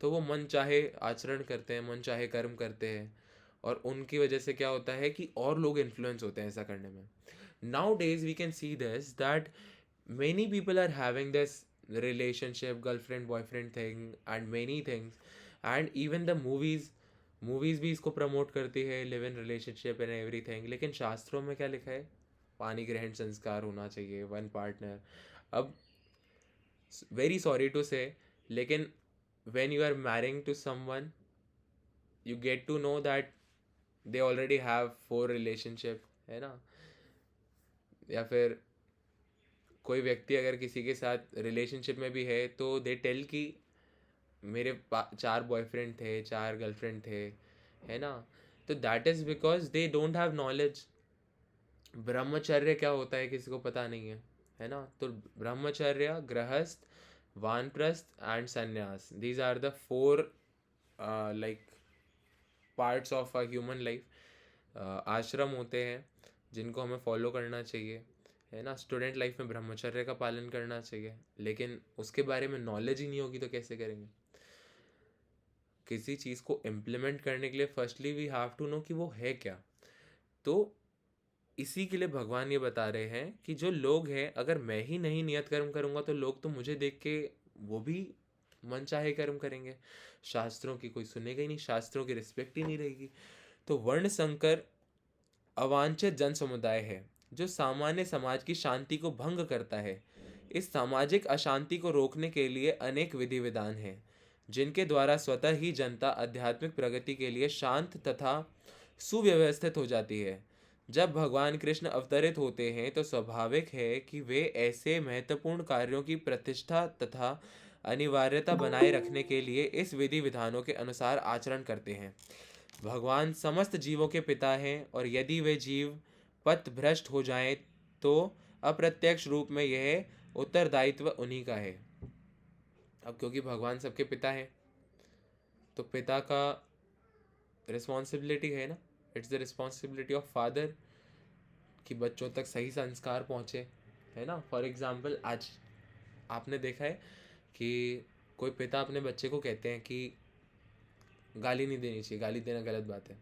[SPEAKER 1] तो वो मन चाहे आचरण करते हैं, मन चाहे कर्म करते हैं, और उनकी वजह से क्या होता है कि और लोग इन्फ्लुएंस होते हैं ऐसा करने में। Nowadays we can see this that many people are having this relationship, girlfriend boyfriend thing and many things, and even the movies भी इसको प्रमोट करती है, live in relationship and everything. लेकिन शास्त्रों में क्या लिखा है, पानी ग्रहण संस्कार होना चाहिए, वन पार्टनर। अब वेरी सॉरी टू से, लेकिन when you are marrying to someone you get to know that they already have 4 relationship, है ना। या फिर कोई व्यक्ति अगर किसी के साथ रिलेशनशिप में भी है तो दे टेल कि मेरे 4 बॉयफ्रेंड थे, 4 गर्लफ्रेंड थे, है ना। तो that is because they don't have knowledge. ब्रह्मचर्य क्या होता है किसी को पता नहीं है ना। तो ब्रह्मचर्य, गृहस्थ, vanaprastha and sannyasa, these are the 4 like parts of a human life. आश्रम होते हैं जिनको हमें फॉलो करना चाहिए, है ना। स्टूडेंट लाइफ में ब्रह्मचर्य का पालन करना चाहिए, लेकिन उसके बारे में नॉलेज ही नहीं होगी तो कैसे करेंगे। किसी चीज़ को इम्प्लीमेंट करने के लिए firstly we have to know कि वो है क्या। तो इसी के लिए भगवान ये बता रहे हैं कि जो लोग हैं, अगर मैं ही नहीं नियत कर्म करूँगा तो लोग तो मुझे देख के वो भी मन चाहे कर्म करेंगे, शास्त्रों की कोई सुनेगा ही नहीं, शास्त्रों की रिस्पेक्ट ही नहीं रहेगी। तो वर्ण संकर अवांछित जन समुदाय है जो सामान्य समाज की शांति को भंग करता है। इस सामाजिक अशांति को रोकने के लिए अनेक विधि विधान हैं जिनके द्वारा स्वतः ही जनता आध्यात्मिक प्रगति के लिए शांत तथा सुव्यवस्थित हो जाती है। जब भगवान कृष्ण अवतरित होते हैं तो स्वाभाविक है कि वे ऐसे महत्वपूर्ण कार्यों की प्रतिष्ठा तथा अनिवार्यता बनाए रखने के लिए इस विधि विधानों के अनुसार आचरण करते हैं। भगवान समस्त जीवों के पिता हैं और यदि वे जीव पथ भ्रष्ट हो जाएं तो अप्रत्यक्ष रूप में यह उत्तरदायित्व उन्हीं का है। अब क्योंकि भगवान सबके पिता हैं तो पिता का रिस्पॉन्सिबिलिटी है ना, it's the responsibility of father कि बच्चों तक सही संस्कार पहुँचे, है ना। फॉर एग्जाम्पल आज आपने देखा है कि कोई पिता अपने बच्चे को कहते हैं कि गाली नहीं देनी चाहिए, गाली देना गलत बात है,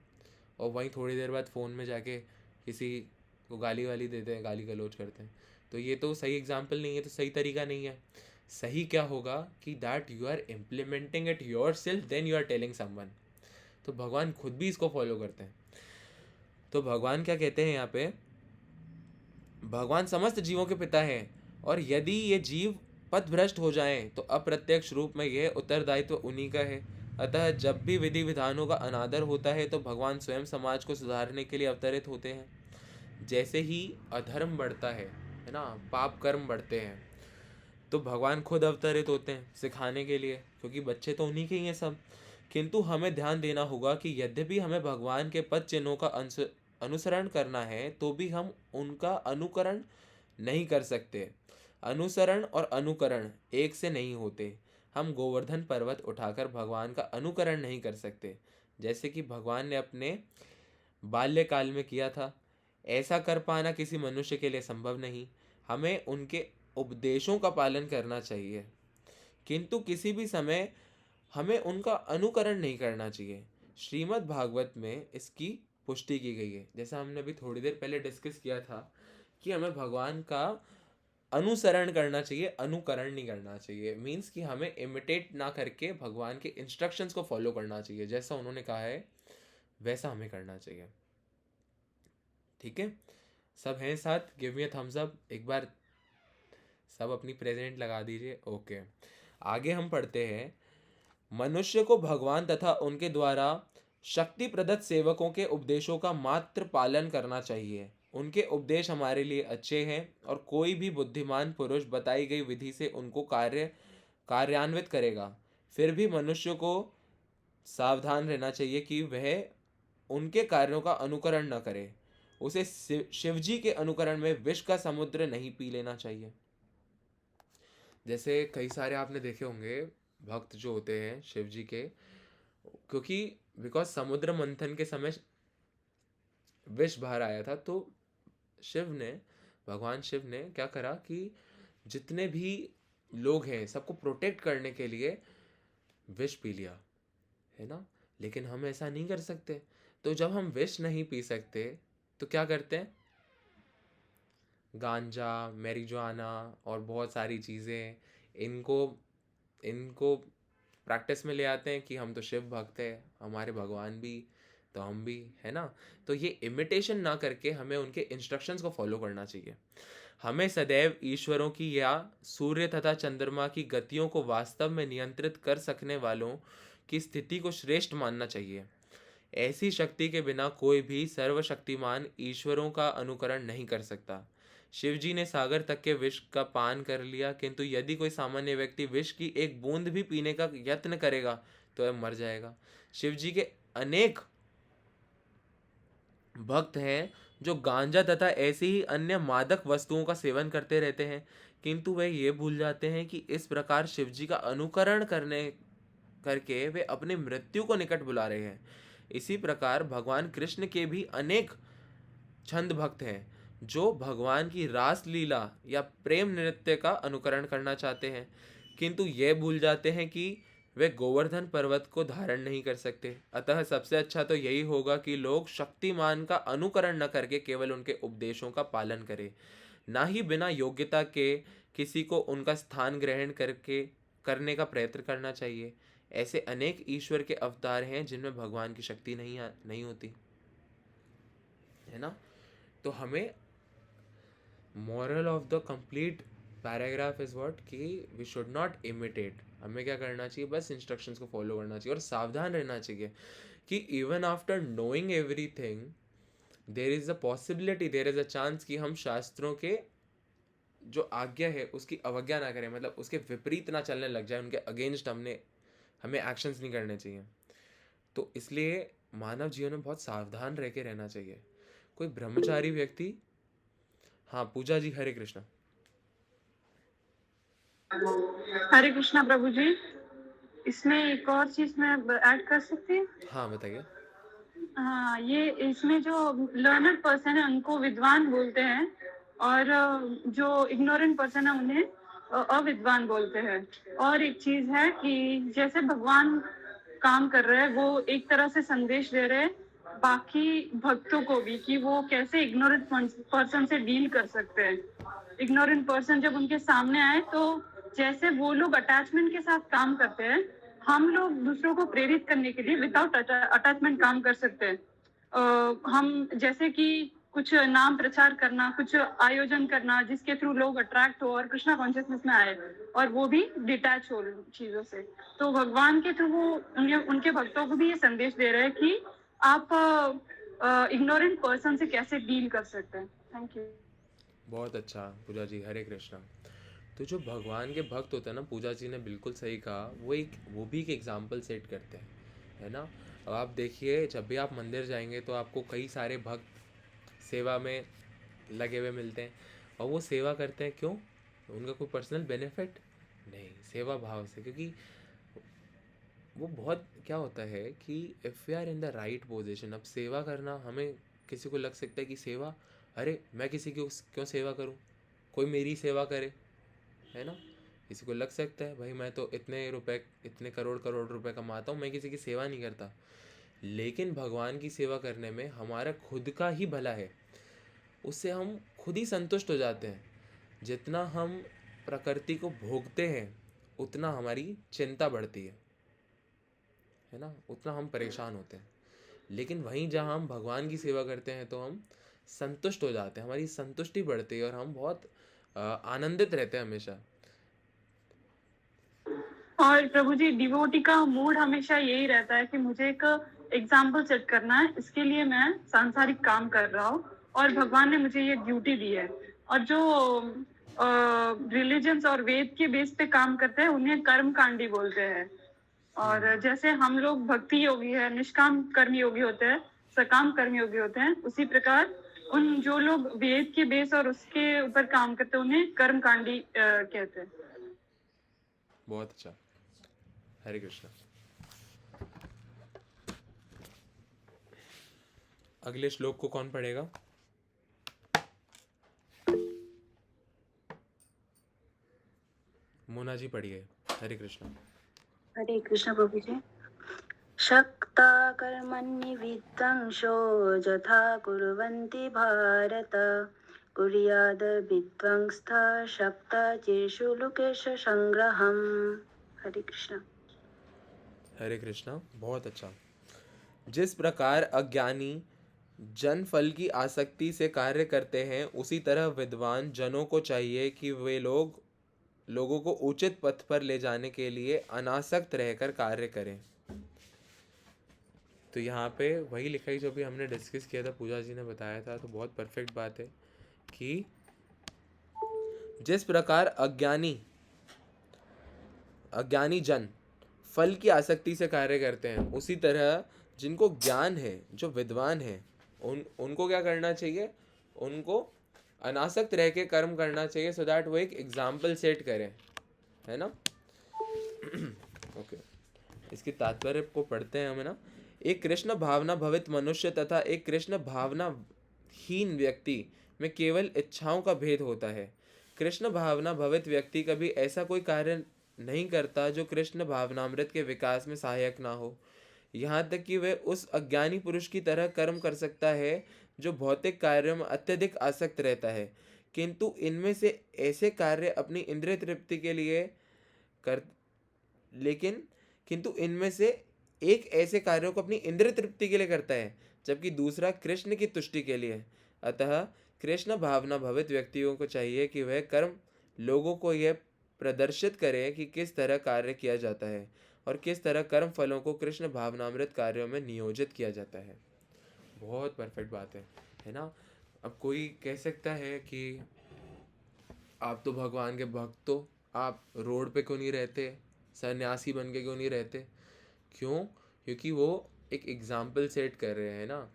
[SPEAKER 1] और वहीं थोड़ी देर बाद फ़ोन में जाके किसी को गाली वाली देते हैं, गाली गलौज करते हैं। तो ये तो सही एग्जाम्पल नहीं है, तो सही तरीका नहीं है। सही क्या होगा कि that you are implementing it yourself, then you are telling someone. तो भगवान खुद भी इसको फॉलो करते हैं। तो भगवान क्या कहते हैं यहाँ पे, भगवान समस्त जीवों के पिता हैं और यदि ये जीव पथभ्रष्ट हो जाएं तो अप्रत्यक्ष रूप में यह उत्तरदायित्व उन्हीं का है। अतः जब भी विधि विधानों का अनादर होता है तो भगवान स्वयं समाज को सुधारने के लिए अवतरित होते हैं। जैसे ही अधर्म बढ़ता है ना, पाप कर्म बढ़ते हैं, तो भगवान खुद अवतरित होते हैं सिखाने के लिए, क्योंकि बच्चे तो उन्हीं के ही हैं सब। किंतु हमें ध्यान देना होगा कि यद्यपि हमें भगवान के पद चिन्हों का अनुसरण करना है तो भी हम उनका अनुकरण नहीं कर सकते। अनुसरण और अनुकरण एक से नहीं होते। हम गोवर्धन पर्वत उठाकर भगवान का अनुकरण नहीं कर सकते, जैसे कि भगवान ने अपने बाल्यकाल में किया था। ऐसा कर पाना किसी मनुष्य के लिए संभव नहीं। हमें उनके उपदेशों का पालन करना चाहिए, किंतु किसी भी समय हमें उनका अनुकरण नहीं करना चाहिए। श्रीमद् भागवत में इसकी पुष्टि की गई है। जैसा हमने अभी थोड़ी देर पहले डिस्कस किया था कि हमें भगवान का अनुसरण करना चाहिए, अनुकरण नहीं करना चाहिए। मीन्स कि हमें इमिटेट ना करके भगवान के इंस्ट्रक्शंस को फॉलो करना चाहिए, जैसा उन्होंने कहा है वैसा हमें करना चाहिए। ठीक है, सब हैं साथ? Give me a thumbs up एक बार, सब अपनी प्रेजेंट लगा दीजिए। ओके, आगे हम पढ़ते हैं। मनुष्य को भगवान तथा उनके द्वारा शक्ति प्रदत्त सेवकों के उपदेशों का मात्र पालन करना चाहिए। उनके उपदेश हमारे लिए अच्छे हैं और कोई भी बुद्धिमान पुरुष बताई गई विधि से उनको कार्यान्वित करेगा। फिर भी मनुष्य को सावधान रहना चाहिए कि वह उनके कार्यों का अनुकरण न करे। उसे शिव जी के अनुकरण में विष का समुद्र नहीं पी लेना चाहिए। जैसे कई सारे आपने देखे होंगे भक्त जो होते हैं शिव जी के, क्योंकि बिकॉज समुद्र मंथन के समय विष बाहर आया था, तो भगवान शिव ने क्या करा कि जितने भी लोग हैं सबको प्रोटेक्ट करने के लिए विष पी लिया, है ना। लेकिन हम ऐसा नहीं कर सकते, तो जब हम विष नहीं पी सकते तो क्या करते हैं, गांजा, मैरिजुआना और बहुत सारी चीज़ें इनको प्रैक्टिस में ले आते हैं कि हम तो शिव भक्त हैं, हमारे भगवान भी, तो हम भी, है ना। तो ये इमिटेशन ना करके हमें उनके इंस्ट्रक्शंस को फॉलो करना चाहिए। हमें सदैव ईश्वरों की या सूर्य तथा चंद्रमा की गतियों को वास्तव में नियंत्रित कर सकने वालों की स्थिति को श्रेष्ठ मानना चाहिए। ऐसी शक्ति के बिना कोई भी सर्वशक्तिमान ईश्वरों का अनुकरण नहीं कर सकता। शिवजी ने सागर तक के विष का पान कर लिया, किंतु यदि कोई सामान्य व्यक्ति विष की एक बूंद भी पीने का यत्न करेगा तो वह मर जाएगा। शिवजी के अनेक भक्त हैं जो गांजा तथा ऐसी ही अन्य मादक वस्तुओं का सेवन करते रहते हैं, किंतु वे ये भूल जाते हैं कि इस प्रकार शिवजी का अनुकरण करके वे अपनी मृत्यु को निकट बुला रहे हैं। इसी प्रकार भगवान कृष्ण के भी अनेक छंद भक्त हैं जो भगवान की रास लीला या प्रेम नृत्य का अनुकरण करना चाहते हैं, किंतु ये भूल जाते हैं कि वे गोवर्धन पर्वत को धारण नहीं कर सकते। अतः सबसे अच्छा तो यही होगा कि लोग शक्तिमान का अनुकरण न करके केवल उनके उपदेशों का पालन करें, ना ही बिना योग्यता के किसी को उनका स्थान ग्रहण करने का प्रयत्न करना चाहिए। ऐसे अनेक ईश्वर के अवतार हैं जिनमें भगवान की शक्ति नहीं होती, है ना। तो हमें moral of the complete paragraph is what, कि वी शुड नॉट इमिटेट। हमें क्या करना चाहिए, बस इंस्ट्रक्शंस को फॉलो करना चाहिए और सावधान रहना चाहिए कि even after knowing everything there is a possibility, there is a chance कि हम शास्त्रों के जो आज्ञा है उसकी अवज्ञा ना करें, मतलब उसके विपरीत ना चलने लग जाए, उनके अगेंस्ट हमें एक्शंस नहीं करने चाहिए। तो इसलिए मानव जीवन में बहुत सावधान रह के रहना चाहिए। कोई ब्रह्मचारी व्यक्ति, हाँ पूजा जी, हरे कृष्णा।
[SPEAKER 2] हरे कृष्णा प्रभु जी, इसमें एक और चीज मैं ऐड कर सकती हूँ?
[SPEAKER 1] हाँ बताइए।
[SPEAKER 2] हाँ, ये इसमें जो लर्नड पर्सन है उनको विद्वान बोलते हैं, और जो इग्नोरेंट पर्सन है उन्हें अविद्वान बोलते हैं। और एक चीज है कि जैसे भगवान काम कर रहे हैं, वो एक तरह से संदेश दे रहे हैं बाकी भक्तों को भी कि वो कैसे इग्नोरेंट पर्सन से डील कर सकते हैं। इग्नोरेंट पर्सन जब उनके सामने आए तो जैसे वो लोग अटैचमेंट के साथ काम करते हैं, हम लोग दूसरों को प्रेरित करने के लिए विदाउट अटैचमेंट काम कर सकते हैं। हम जैसे कि कुछ नाम प्रचार करना, कुछ आयोजन करना जिसके थ्रू लोग अट्रैक्ट हो और कृष्णा कॉन्शियसनेस में आए, और वो भी डिटैच हो चीजों से। तो भगवान के थ्रू वो उनके भक्तों को भी ये संदेश दे रहे हैं कि आप इग्नोरेंट पर्सन से कैसे डील कर सकते हैं। Thank you.
[SPEAKER 1] बहुत अच्छा पूजा जी, हरे कृष्णा। तो जो भगवान के भक्त होते हैं ना, पूजा जी ने बिल्कुल सही कहा, वो भी एक एग्जाम्पल सेट करते हैं, है ना। अब आप देखिए, जब भी आप मंदिर जाएंगे तो आपको कई सारे भक्त सेवा में लगे हुए मिलते हैं, और वो सेवा करते हैं क्यों, उनका कोई पर्सनल बेनिफिट नहीं, सेवा भाव से। क्योंकि वो बहुत क्या होता है कि if we are in the right position, अब सेवा करना, हमें किसी को लग सकता है कि सेवा, अरे मैं किसी की क्यों सेवा करूं, कोई मेरी सेवा करे, है ना। किसी को लग सकता है भाई मैं तो इतने करोड़ रुपए कमाता हूँ, मैं किसी की सेवा नहीं करता। लेकिन भगवान की सेवा करने में हमारा खुद का ही भला है, उससे हम खुद ही संतुष्ट हो जाते हैं। जितना हम प्रकृति को भोगते हैं उतना हमारी चिंता बढ़ती है ना, उतना हम परेशान होते हैं। लेकिन वहीं जहाँ हम भगवान की सेवा करते हैं तो हम संतुष्ट हो जाते हैं, हमारी संतुष्टि बढ़ती है और हम बहुत आनंदित रहते हैं हमेशा।
[SPEAKER 2] और प्रभु जी, डिवोटी का मूड हमेशा यही रहता है कि मुझे एक एग्जाम्पल सेट करना है, इसके लिए मैं सांसारिक काम कर रहा हूँ और भगवान ने मुझे ये ड्यूटी दी है। और जो रिलीजन्स और वेद के बेस पे काम करते हैं उन्हें कर्म कांडी बोलते हैं। और जैसे हम लोग भक्ति योगी है, निष्काम कर्म योगी होते हैं, सकाम कर्म योगी होते हैं, उसी प्रकार उन जो लोग वेद के बेस और उसके ऊपर काम करते हैं उन्हें कर्मकांडी कहते हैं।
[SPEAKER 1] बहुत अच्छा, हरे कृष्णा। अगले श्लोक को कौन पढ़ेगा? मोना जी पढ़िए। हरे कृष्णा।
[SPEAKER 5] हरे कृष्ण प्रभु जी। शक्ता कर्मण्यविद्वांसो यथा कुर्वन्ति भारत कुर्याद विद्वांसः शक्ता चेषु लोकेषु संग्रहम्। हरे कृष्ण।
[SPEAKER 1] हरे कृष्णा, बहुत अच्छा। जिस प्रकार अज्ञानी जन फल की आसक्ति से कार्य करते हैं, उसी तरह विद्वान जनों को चाहिए कि वे लोगों को उचित पथ पर ले जाने के लिए अनासक्त रहकर कार्य करें। तो यहाँ पे वही लिखा है जो भी हमने डिस्कस किया था, पूजा जी ने बताया था, तो बहुत परफेक्ट बात है कि जिस प्रकार अज्ञानी जन फल की आसक्ति से कार्य करते हैं, उसी तरह जिनको ज्ञान है, जो विद्वान है, उनको क्या करना चाहिए? उनको अनासक्त रह के कर्म करना चाहिए, सो दैट वो एक एग्जाम्पल सेट करें, है ना। ओके, इसकी तात्पर्य को पढ़ते हैं हमें ना। एक कृष्ण भावना भवित मनुष्य तथा एक कृष्ण भावना हीन व्यक्ति में केवल इच्छाओं का भेद होता है। कृष्ण भावना भवित व्यक्ति कभी ऐसा कोई कार्य नहीं करता जो कृष्ण भावनामृत के विकास में सहायक ना हो। यहाँ तक कि वह उस अज्ञानी पुरुष की तरह कर्म कर सकता है जो भौतिक कार्यों में अत्यधिक आसक्त रहता है, किंतु इनमें से ऐसे कार्य अपनी इंद्रिय तृप्ति के लिए कर किंतु इनमें से एक ऐसे कार्यों को अपनी इंद्रिय तृप्ति के लिए करता है, जबकि दूसरा कृष्ण की तुष्टि के लिए। अतः कृष्ण भावना भवित व्यक्तियों को चाहिए कि वह कर्म लोगों को यह प्रदर्शित करें कि किस तरह कार्य किया जाता है और किस तरह कर्म फलों को कृष्ण भावनामृत कार्यों में नियोजित किया जाता है। बहुत परफेक्ट बात है ना। अब कोई कह सकता है कि आप तो भगवान के भक्त हो, आप रोड पे क्यों नहीं रहते, सन्यासी बन के क्यों नहीं रहते? क्यों? क्योंकि वो एक एग्जाम्पल सेट कर रहे हैं ना।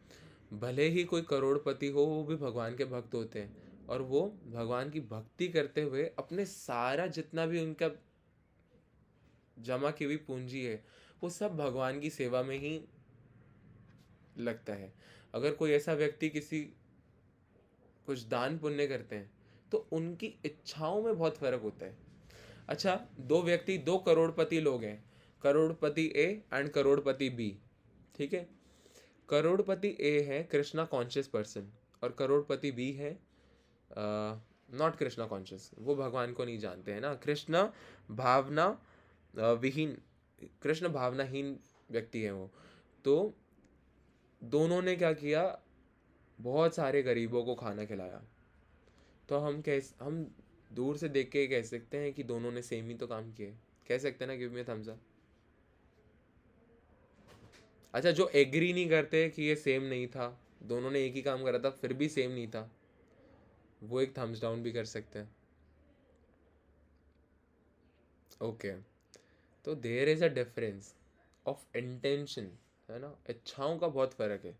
[SPEAKER 1] भले ही कोई करोड़पति हो, वो भी भगवान के भक्त होते हैं, और वो भगवान की भक्ति करते हुए अपने सारा जितना भी उनका जमा की हुई पूंजी है, वो सब भगवान की सेवा में ही लगता है। अगर कोई ऐसा व्यक्ति किसी कुछ दान पुण्य करते हैं, तो उनकी इच्छाओं में बहुत फर्क होता है। अच्छा, दो व्यक्ति, दो करोड़पति लोग हैं, करोड़पति ए एंड करोड़पति बी, ठीक है। करोड़पति ए है कृष्णा कॉन्शियस पर्सन और करोड़पति बी है नॉट कृष्णा कॉन्शियस, वो भगवान को नहीं जानते हैं ना। कृष्ण भावनाहीन व्यक्ति है वो। तो दोनों ने क्या किया? बहुत सारे गरीबों को खाना खिलाया। तो हम दूर से देख के कह सकते हैं कि दोनों ने सेम ही तो काम किए, कह सकते हैं ना। Give me thumbs up. अच्छा, जो एग्री नहीं करते कि ये सेम नहीं था, दोनों ने एक ही काम करा था फिर भी सेम नहीं था, वो एक थम्स डाउन भी कर सकते हैं। ओके, तो there is a difference of intention, है ना। इच्छाओं का बहुत फर्क है।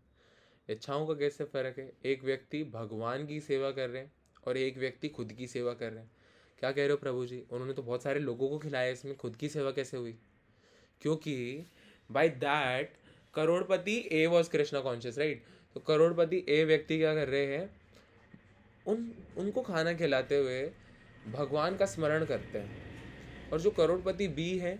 [SPEAKER 1] इच्छाओं का कैसे फर्क है? एक व्यक्ति भगवान की सेवा कर रहे हैं और एक व्यक्ति खुद की सेवा कर रहे हैं। क्या कह रहे हो प्रभु जी? उन्होंने तो बहुत सारे लोगों को खिलाया, इसमें खुद की सेवा कैसे हुई? क्योंकि by that Crorepati A was Krishna conscious, right. तो करोड़पति ए व्यक्ति क्या कर रहे हैं? उनको खाना खिलाते हुए भगवान का स्मरण करते हैं, और जो करोड़पति बी है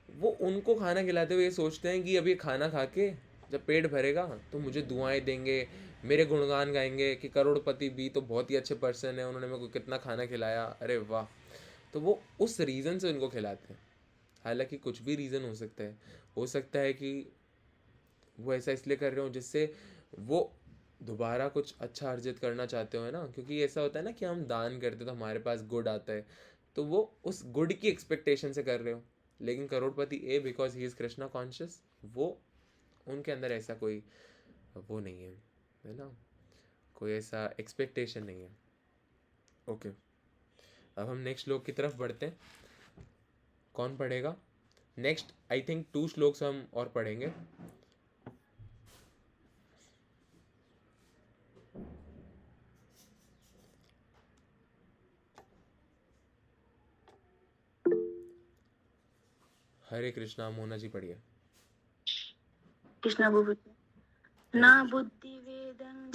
[SPEAKER 1] वो उनको खाना खिलाते हुए ये सोचते हैं कि अब ये खाना खा के जब पेट भरेगा तो मुझे दुआएं देंगे, मेरे गुणगान गाएंगे कि करोड़पति बी तो बहुत ही अच्छे पर्सन है, उन्होंने मेरे को कितना खाना खिलाया, अरे वाह। तो वो उस रीज़न से उनको खिलाते हैं। हालांकि कुछ भी रीज़न हो सकता है कि वो ऐसा इसलिए कर रहे हो जिससे वो दोबारा कुछ अच्छा अर्जित करना चाहते हो, है ना। क्योंकि ऐसा होता है ना कि हम दान करते तो हमारे पास गुड आता है, तो वो उस गुड की एक्सपेक्टेशन से कर रहे हो। लेकिन करोड़पति ए, because he is Krishna conscious, वो उनके अंदर ऐसा कोई वो नहीं है ना, कोई ऐसा एक्सपेक्टेशन नहीं है। ओके, अब हम नेक्स्ट श्लोक की तरफ बढ़ते हैं। कौन पढ़ेगा नेक्स्ट? आई थिंक 2 श्लोक्स हम और पढ़ेंगे। हरे कृष्णा। मोना जी पढ़िए।
[SPEAKER 5] कृष्णा बुबु न बुद्धिवेदं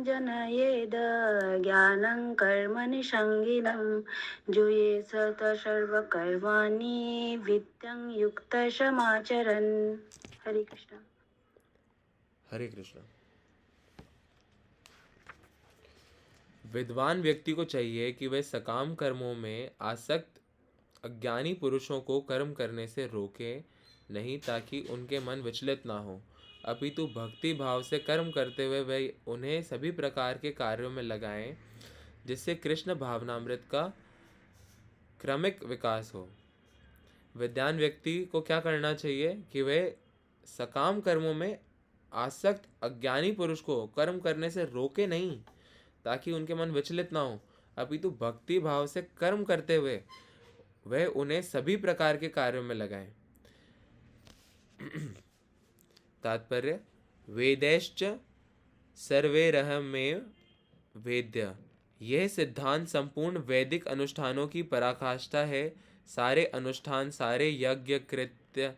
[SPEAKER 5] जनयेद ज्ञानं कर्मणि संगिनं जुये सत सर्वकर्माणि वित्तं युक्त समाचरन्। हरे कृष्ण।
[SPEAKER 1] हरे कृष्णा। विद्वान व्यक्ति को चाहिए कि वह सकाम कर्मों में आसक्त अज्ञानी पुरुषों को कर्म करने से रोके नहीं, ताकि उनके मन विचलित ना हो, अपितु भक्ति भाव से कर्म करते हुए वह उन्हें सभी प्रकार के कार्यों में लगाएं, जिससे कृष्ण भावनामृत का क्रमिक विकास हो। विद्वान व्यक्ति को क्या करना चाहिए कि वह सकाम कर्मों में आसक्त अज्ञानी पुरुष को कर्म करने से रोके नहीं, ताकि उनके मन विचलित ना हो, अपितु भक्ति भाव से कर्म करते हुए वह उन्हें सभी प्रकार के कार्यों में लगाएं। तात्पर्य: वेदैश्च सर्वैरहमेव वेद्य। यह सिद्धांत संपूर्ण वैदिक अनुष्ठानों की पराकाष्ठा है। सारे अनुष्ठान, सारे यज्ञ कृत्य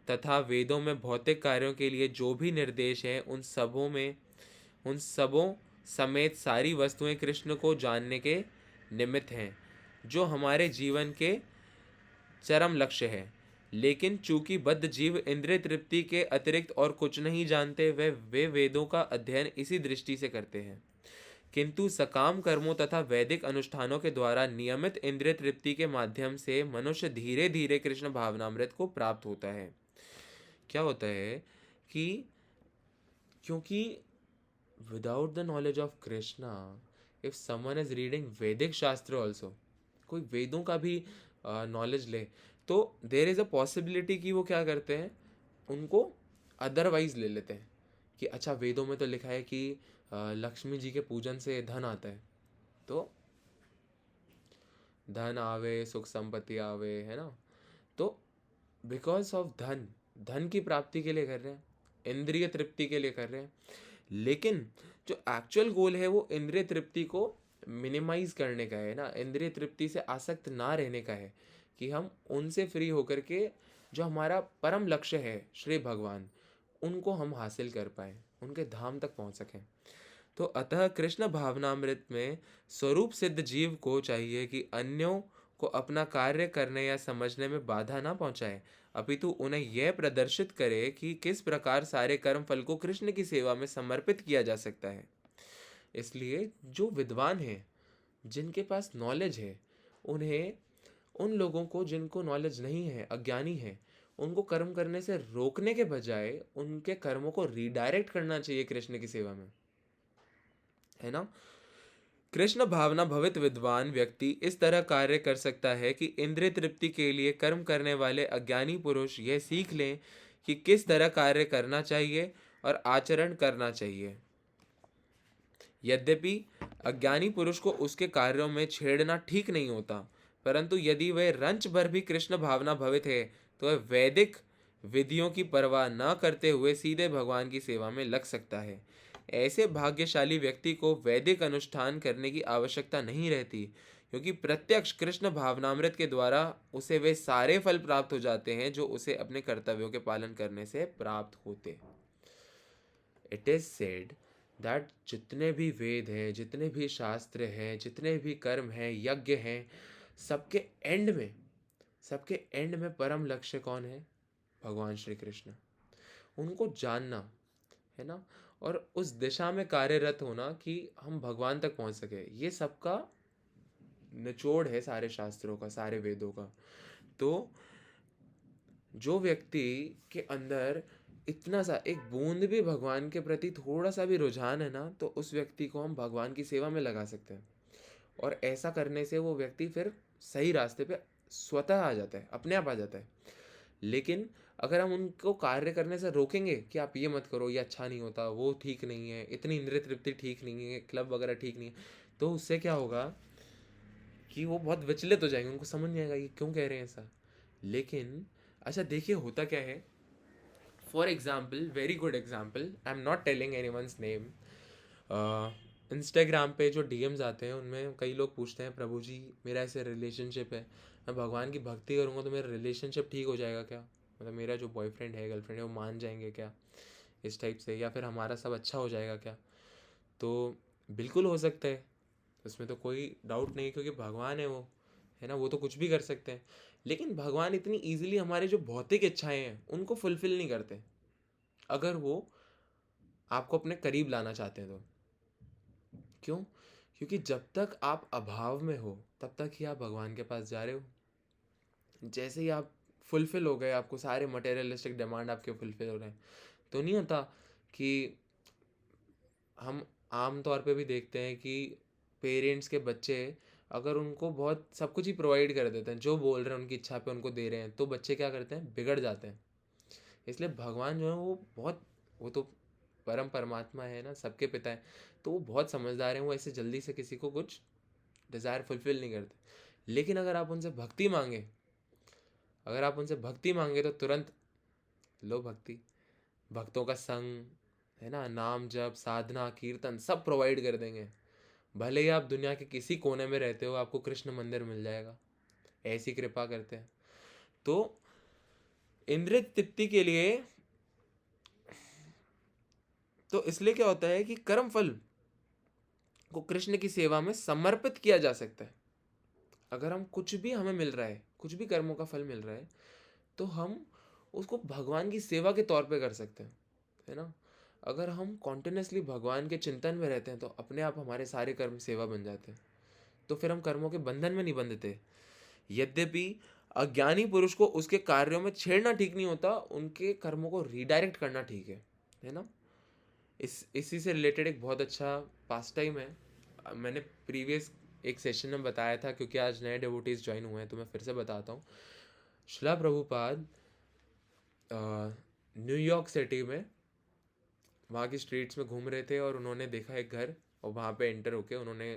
[SPEAKER 1] तथा वेदों में भौतिक कार्यों के लिए जो भी निर्देश है, उन सबों समेत सारी वस्तुएं कृष्ण को जानने के निमित्त हैं, जो हमारे जीवन के चरम लक्ष्य है। लेकिन चूंकि बद्ध जीव इंद्रिय तृप्ति के अतिरिक्त और कुछ नहीं जानते, वे वेदों का अध्ययन इसी दृष्टि से करते हैं। किंतु सकाम कर्मों तथा वैदिक अनुष्ठानों के द्वारा नियमित इंद्रिय तृप्ति के माध्यम से मनुष्य धीरे धीरे कृष्ण भावनामृत को प्राप्त होता है। क्या होता है कि क्योंकि without the knowledge of Krishna, if someone is reading वैदिक शास्त्र ऑल्सो, कोई वेदों का भी नॉलेज ले, तो देर इज़ अ पॉसिबिलिटी कि वो क्या करते हैं, उनको अदरवाइज ले लेते हैं कि अच्छा वेदों में तो लिखा है कि लक्ष्मी जी के पूजन से धन आता है, तो धन आवे, सुख संपत्ति आवे, है ना। तो बिकॉज ऑफ धन की प्राप्ति के लिए कर रहे हैं, इंद्रिय तृप्ति के लिए कर रहे हैं। लेकिन जो एक्चुअल गोल है वो इंद्रिय तृप्ति को मिनिमाइज करने का है ना, इंद्रिय तृप्ति से आसक्त ना रहने का है, कि हम उनसे फ्री होकर के जो हमारा परम लक्ष्य है श्री भगवान, उनको हम हासिल कर पाए, उनके धाम तक पहुंच सकें। तो अतः कृष्ण भावनामृत में स्वरूप सिद्ध जीव को चाहिए कि अन्यों को अपना कार्य करने या समझने में बाधा ना पहुंचाए, अपितु उन्हें यह प्रदर्शित करे कि किस प्रकार सारे कर्म फल को कृष्ण की सेवा में समर्पित किया जा सकता है। इसलिए जो विद्वान हैं, जिनके पास नॉलेज है, उन्हें उन लोगों को जिनको नॉलेज नहीं है, अज्ञानी है, उनको कर्म करने से रोकने के बजाय उनके कर्मों को रीडायरेक्ट करना चाहिए कृष्ण की सेवा में, है ना। कृष्ण भावना भवित विद्वान व्यक्ति इस तरह कार्य कर सकता है कि इंद्रिय तृप्ति के लिए कर्म करने वाले अज्ञानी पुरुष यह सीख लें कि किस तरह कार्य करना चाहिए और आचरण करना चाहिए। यद्यपि अज्ञानी पुरुष को उसके कार्यों में छेड़ना ठीक नहीं होता, परंतु यदि वह रंच भर भी कृष्ण भावना भवित है, तो वह वैदिक विधियों की परवाह न करते हुए सीधे भगवान की सेवा में लग सकता है। ऐसे भाग्यशाली व्यक्ति को वैदिक अनुष्ठान करने की आवश्यकता नहीं रहती, क्योंकि प्रत्यक्ष कृष्ण भावनामृत के द्वारा उसे वे सारे फल प्राप्त हो जाते हैं जो उसे अपने कर्तव्यों के पालन करने से प्राप्त होते। इट इज सेड दैट जितने भी वेद हैं, जितने भी शास्त्र हैं, जितने भी कर्म हैं, यज्ञ हैं, सबके एंड में परम लक्ष्य कौन है? भगवान श्री कृष्ण। उनको जानना है ना, और उस दिशा में कार्यरत होना कि हम भगवान तक पहुंच सके, ये सबका निचोड़ है सारे शास्त्रों का, सारे वेदों का। तो जो व्यक्ति के अंदर इतना सा एक बूंद भी भगवान के प्रति थोड़ा सा भी रुझान है ना, तो उस व्यक्ति को हम भगवान की सेवा में लगा सकते हैं, और ऐसा करने से वो व्यक्ति फिर सही रास्ते पे स्वतः आ जाता है, अपने आप आ जाता है। लेकिन अगर हम उनको कार्य करने से रोकेंगे कि आप ये मत करो, ये अच्छा नहीं होता, वो ठीक नहीं है, इतनी इंद्रिय तृप्ति ठीक नहीं है, क्लब वगैरह ठीक नहीं है, तो उससे क्या होगा कि वो बहुत विचलित हो जाएंगे, उनको समझ नहीं आएगा ये क्यों कह रहे हैं ऐसा। लेकिन अच्छा देखिए होता क्या है, for example, very good example, I am not telling anyone's name, Instagram पे जो डीएम्स आते हैं उनमें कई लोग पूछते हैं, प्रभु जी मेरा ऐसे रिलेशनशिप है, मैं भगवान की भक्ति करूँगा तो मेरा रिलेशनशिप ठीक हो जाएगा क्या, मतलब मेरा जो बॉयफ्रेंड है गर्लफ्रेंड है वो मान जाएंगे क्या, इस टाइप से, या फिर हमारा सब अच्छा हो जाएगा क्या। तो बिल्कुल हो सकता है, उसमें तो कोई डाउट नहीं, क्योंकि भगवान है वो, है ना, वो तो कुछ भी कर सकते हैं। लेकिन भगवान इतनी ईजिली हमारे जो भौतिक इच्छाएं हैं उनको फुलफिल नहीं करते, अगर वो आपको अपने करीब लाना चाहते हैं तो। क्यों? क्योंकि जब तक आप अभाव में हो तब तक ही आप भगवान के पास जा रहे हो। जैसे ही आप फुलफिल हो गए, आपको सारे मटेरियलिस्टिक डिमांड आपके फुलफिल हो रहे हैं, तो नहीं होता कि हम आम तौर पे भी देखते हैं कि पेरेंट्स के बच्चे अगर उनको बहुत सब कुछ ही प्रोवाइड कर देते हैं, जो बोल रहे हैं उनकी इच्छा पे उनको दे रहे हैं, तो बच्चे क्या करते हैं, बिगड़ जाते हैं। इसलिए भगवान जो है वो तो परम परमात्मा है ना, सबके पिता है, तो वो बहुत समझदार हैं, वो ऐसे जल्दी से किसी को कुछ डिज़ायर फुलफिल नहीं करते। लेकिन अगर आप उनसे भक्ति मांगे तो तुरंत लो भक्ति, भक्तों का संग, है ना, नाम जप साधना कीर्तन सब प्रोवाइड कर देंगे। भले ही आप दुनिया के किसी कोने में रहते हो, आपको कृष्ण मंदिर मिल जाएगा, ऐसी कृपा करते हैं। तो इंद्रिय तृप्ति के लिए, तो इसलिए क्या होता है कि कर्म फल को कृष्ण की सेवा में समर्पित किया जा सकता है। अगर हम कुछ भी हमें मिल रहा है, कुछ भी कर्मों का फल मिल रहा है, तो हम उसको भगवान की सेवा के तौर पे कर सकते हैं, है ना। अगर हम कॉन्टिन्यूसली भगवान के चिंतन में रहते हैं तो अपने आप हमारे सारे कर्म सेवा बन जाते हैं, तो फिर हम कर्मों के बंधन में नहीं बंधते। यद्यपि अज्ञानी पुरुष को उसके कार्यों में छेड़ना ठीक नहीं होता, उनके कर्मों को रीडायरेक्ट करना ठीक है ना। इसी से रिलेटेड एक बहुत अच्छा पास टाइम है, मैंने प्रीवियस एक सेशन में बताया था, क्योंकि आज नए डिवोटीज ज्वाइन हुए हैं तो मैं फिर से बताता हूँ। श्रीला प्रभुपाद न्यूयॉर्क सिटी में वहाँ की स्ट्रीट्स में घूम रहे थे और उन्होंने देखा एक घर, और वहाँ पे एंटर होके उन्होंने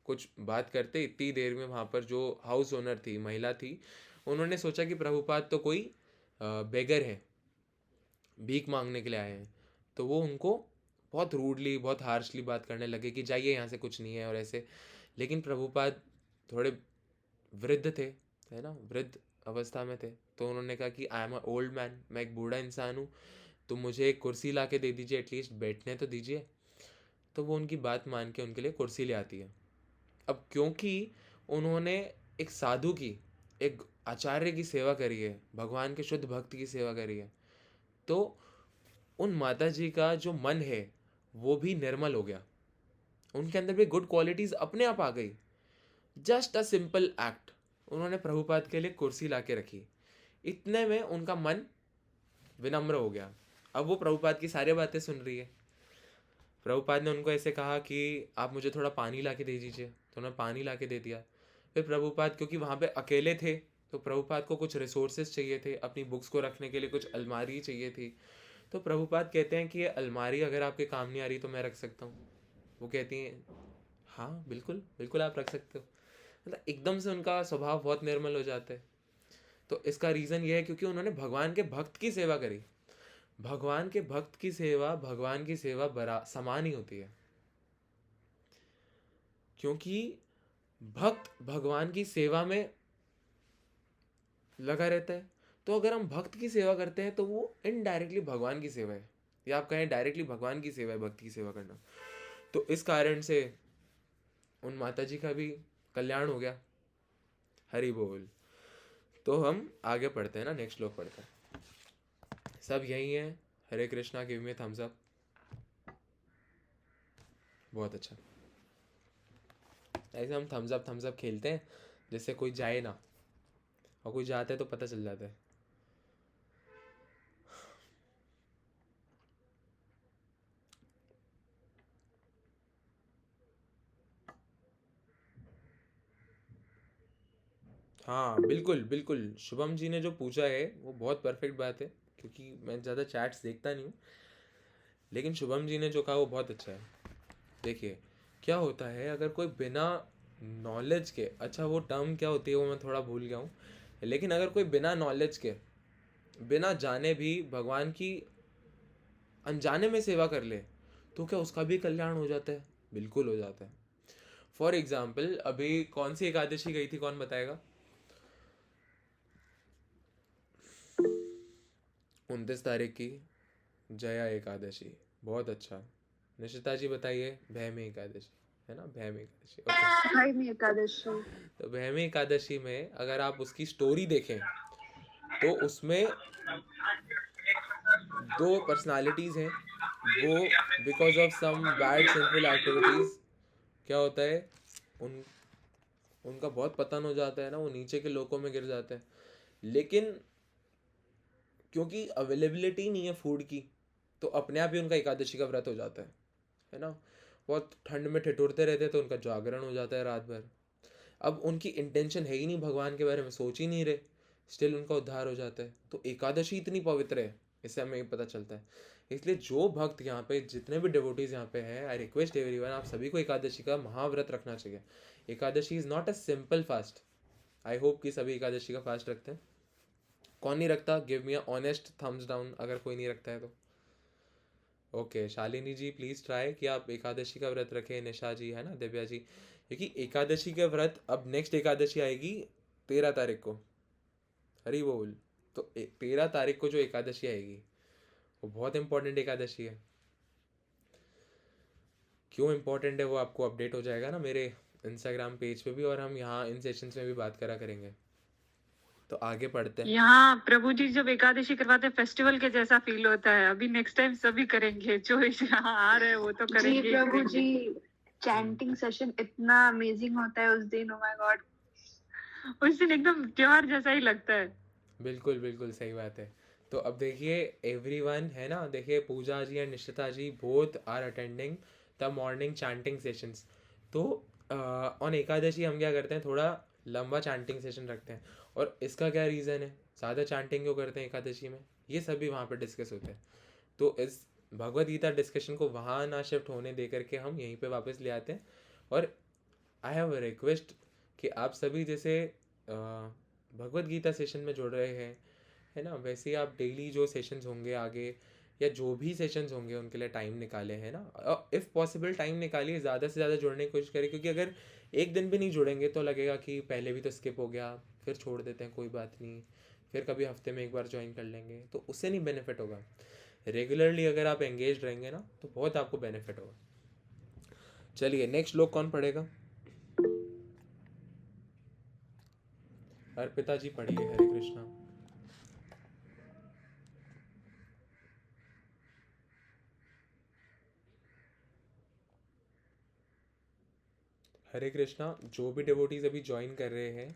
[SPEAKER 1] कुछ बात करते इतनी देर में वहाँ पर जो हाउस ओनर थी, महिला थी, उन्होंने सोचा कि प्रभुपाद तो कोई बेगर है, भीख मांगने के लिए आए हैं। तो वो उनको बहुत रूडली बहुत हार्शली बात करने लगे कि जाइए यहाँ से, कुछ नहीं है और ऐसे। लेकिन प्रभुपाद थोड़े वृद्ध थे, है ना, वृद्ध अवस्था में थे, तो उन्होंने कहा कि I am a old man, मैं एक बूढ़ा इंसान हूँ, तो मुझे एक कुर्सी ला के दे दीजिए, एटलीस्ट बैठने तो दीजिए। तो वो उनकी बात मान के उनके लिए कुर्सी ले आती है। अब क्योंकि उन्होंने एक साधु की, एक आचार्य की सेवा करी है, भगवान के शुद्ध भक्त की सेवा करी है, तो उन माता जी का जो मन है वो भी निर्मल हो गया, उनके अंदर भी गुड क्वालिटीज अपने आप आ गई। जस्ट अ सिंपल एक्ट, उन्होंने प्रभुपाद के लिए कुर्सी ला के रखी, इतने में उनका मन विनम्र हो गया। अब वो प्रभुपाद की सारी बातें सुन रही है। प्रभुपाद ने उनको ऐसे कहा कि आप मुझे थोड़ा पानी ला के दे दीजिए, तो उन्होंने पानी ला के दे दिया। फिर प्रभुपाद, क्योंकि वहाँ पे अकेले थे, तो प्रभुपाद को कुछ रिसोर्सेज चाहिए थे, अपनी बुक्स को रखने के लिए कुछ अलमारी चाहिए थी। तो प्रभुपाद कहते हैं कि ये अलमारी अगर आपके काम नहीं आ रही तो मैं रख सकता हूँ। वो कहती हैं हाँ बिल्कुल बिल्कुल आप रख सकते हो। मतलब एकदम से उनका स्वभाव बहुत निर्मल हो जाता है। तो इसका रीज़न ये है क्योंकि उन्होंने भगवान के भक्त की सेवा करी। भगवान के भक्त की सेवा भगवान की सेवा बरा समान ही होती है, क्योंकि भक्त भगवान की सेवा में लगा रहता है। तो अगर हम भक्त की सेवा करते हैं तो वो इनडायरेक्टली भगवान की सेवा है, या आप कहें डायरेक्टली भगवान की सेवा है भक्त की सेवा करना। तो इस कारण से उन माता जी का भी कल्याण हो गया। हरि बोल। तो हम आगे पढ़ते हैं ना, नेक्स्ट श्लोक पढ़ते हैं। सब यही है। Hare Krishna, give me thumbs up. बहुत अच्छा। ऐसे हम थम्स अप खेलते हैं जिससे कोई जाए ना, और कोई जाता है तो पता चल जाता है। हाँ बिल्कुल बिल्कुल, शुभम जी ने जो पूछा है वो बहुत परफेक्ट बात है, क्योंकि मैं ज़्यादा चैट्स देखता नहीं हूँ, लेकिन शुभम जी ने जो कहा वो बहुत अच्छा है। देखिए क्या होता है, अगर कोई बिना नॉलेज के, अच्छा वो टर्म क्या होती है वो मैं थोड़ा भूल गया हूँ, लेकिन अगर कोई बिना नॉलेज के, बिना जाने भी भगवान की अनजाने में सेवा कर ले, तो क्या उसका भी कल्याण हो जाता है? बिल्कुल हो जाता है। फॉर एग्जाम्पल अभी कौन सी एकादशी गई थी, कौन बताएगा? 29 तारीख की जया एकादशी, बहुत अच्छा। निशिता जी बताइए। भैमी एकादशी है ना, भैमी एकादशी, ओके।
[SPEAKER 2] भैमी एकादशी।
[SPEAKER 1] तो भैमी एकादशी में अगर आप उसकी स्टोरी देखें तो उसमें दो पर्सनालिटीज हैं, वो because of some bad sinful activities क्या होता है, उन उनका बहुत पतन हो जाता है ना, वो नीचे के लोकों में गिर जाते हैं। लेकिन क्योंकि अवेलेबिलिटी नहीं है फूड की, तो अपने आप ही उनका एकादशी का व्रत हो जाता है ना। बहुत ठंड में ठिठुरते रहते हैं तो उनका जागरण हो जाता है रात भर। अब उनकी इंटेंशन है ही नहीं, भगवान के बारे में सोच ही नहीं रहे, स्टिल उनका उद्धार हो जाता है। तो एकादशी इतनी पवित्र है, इससे हमें ये पता चलता है। इसलिए जो भक्त यहाँ पे, जितने भी डिवोटीज यहाँ पे हैं, आई रिक्वेस्ट एवरीवन, आप सभी को एकादशी का महाव्रत रखना चाहिए। Ekadashi is not a simple fast. I hope कि सभी एकादशी का फास्ट रखते हैं। कौन नहीं रखता? Give me a honest thumbs down अगर कोई नहीं रखता है तो। Okay, Shalini ji please try कि आप एकादशी का व्रत रखें। निशा जी है ना, दिव्या जी, क्योंकि एकादशी का व्रत, अब नेक्स्ट एकादशी आएगी 13 तारीख को, हरी बोल। तो 13 तारीख को जो एकादशी आएगी वो बहुत इंपॉर्टेंट एकादशी है। क्यों इंपॉर्टेंट है वो आपको अपडेट हो जाएगा ना मेरे इंस्टाग्राम पेज पे भी, और हम यहाँ इन सेशंस में भी बात करा करेंगे। तो आगे पढ़ते हैं।
[SPEAKER 2] यहाँ प्रभु जी जब एकादशी करवाते हैं फेस्टिवल के जैसा फील होता है। अभी नेक्स्ट टाइम सभी करेंगे, जो यहाँ आ रहे हैं वो तो करेंगे
[SPEAKER 6] जी
[SPEAKER 2] ही
[SPEAKER 6] प्रभु
[SPEAKER 2] करेंगे।
[SPEAKER 6] जी, चैंटिंग सेशन इतना अमेजिंग होता है उस दिन, ओ माय गॉड।
[SPEAKER 2] उस दिन एकदम त्योहार जैसा ही लगता है।
[SPEAKER 1] बिल्कुल बिल्कुल सही बात है। तो अब देखिए एवरीवन है ना, देखिए Puja ji and Nishchita ji both are attending the morning chanting sessions. तो ऑन एकादशी हम क्या करते हैं, थोड़ा लंबा चैंटिंग सेशन रखते हैं। और इसका क्या रीज़न है, ज़्यादा चैंटिंग क्यों करते हैं एकादशी में, ये सभी वहाँ पर डिस्कस होते हैं। तो इस भगवद गीता डिस्कशन को वहाँ ना शिफ्ट होने दे करके हम यहीं पे वापस ले आते हैं। और आई हैव अ रिक्वेस्ट कि आप सभी जैसे भगवद गीता सेशन में जुड़ रहे हैं है ना, वैसे ही आप डेली जो सेशंस होंगे आगे, या जो भी सेशंस होंगे उनके लिए टाइम निकालें, है ना। इफ़ पॉसिबल टाइम निकालिए, ज़्यादा से ज़्यादा जुड़ने की कोशिश करें। क्योंकि अगर एक दिन भी नहीं जुड़ेंगे तो लगेगा कि पहले भी तो स्किप हो गया, फिर छोड़ देते हैं, कोई बात नहीं, फिर कभी हफ्ते में एक बार ज्वाइन कर लेंगे, तो उससे नहीं बेनिफिट होगा। रेगुलरली अगर आप एंगेज रहेंगे ना तो बहुत आपको बेनिफिट होगा। चलिए नेक्स्ट श्लोक कौन पढ़ेगा? अर्पिता जी पढ़िए। हरे कृष्णा। हरे कृष्णा। जो भी डिवोटीज अभी ज्वाइन कर रहे हैं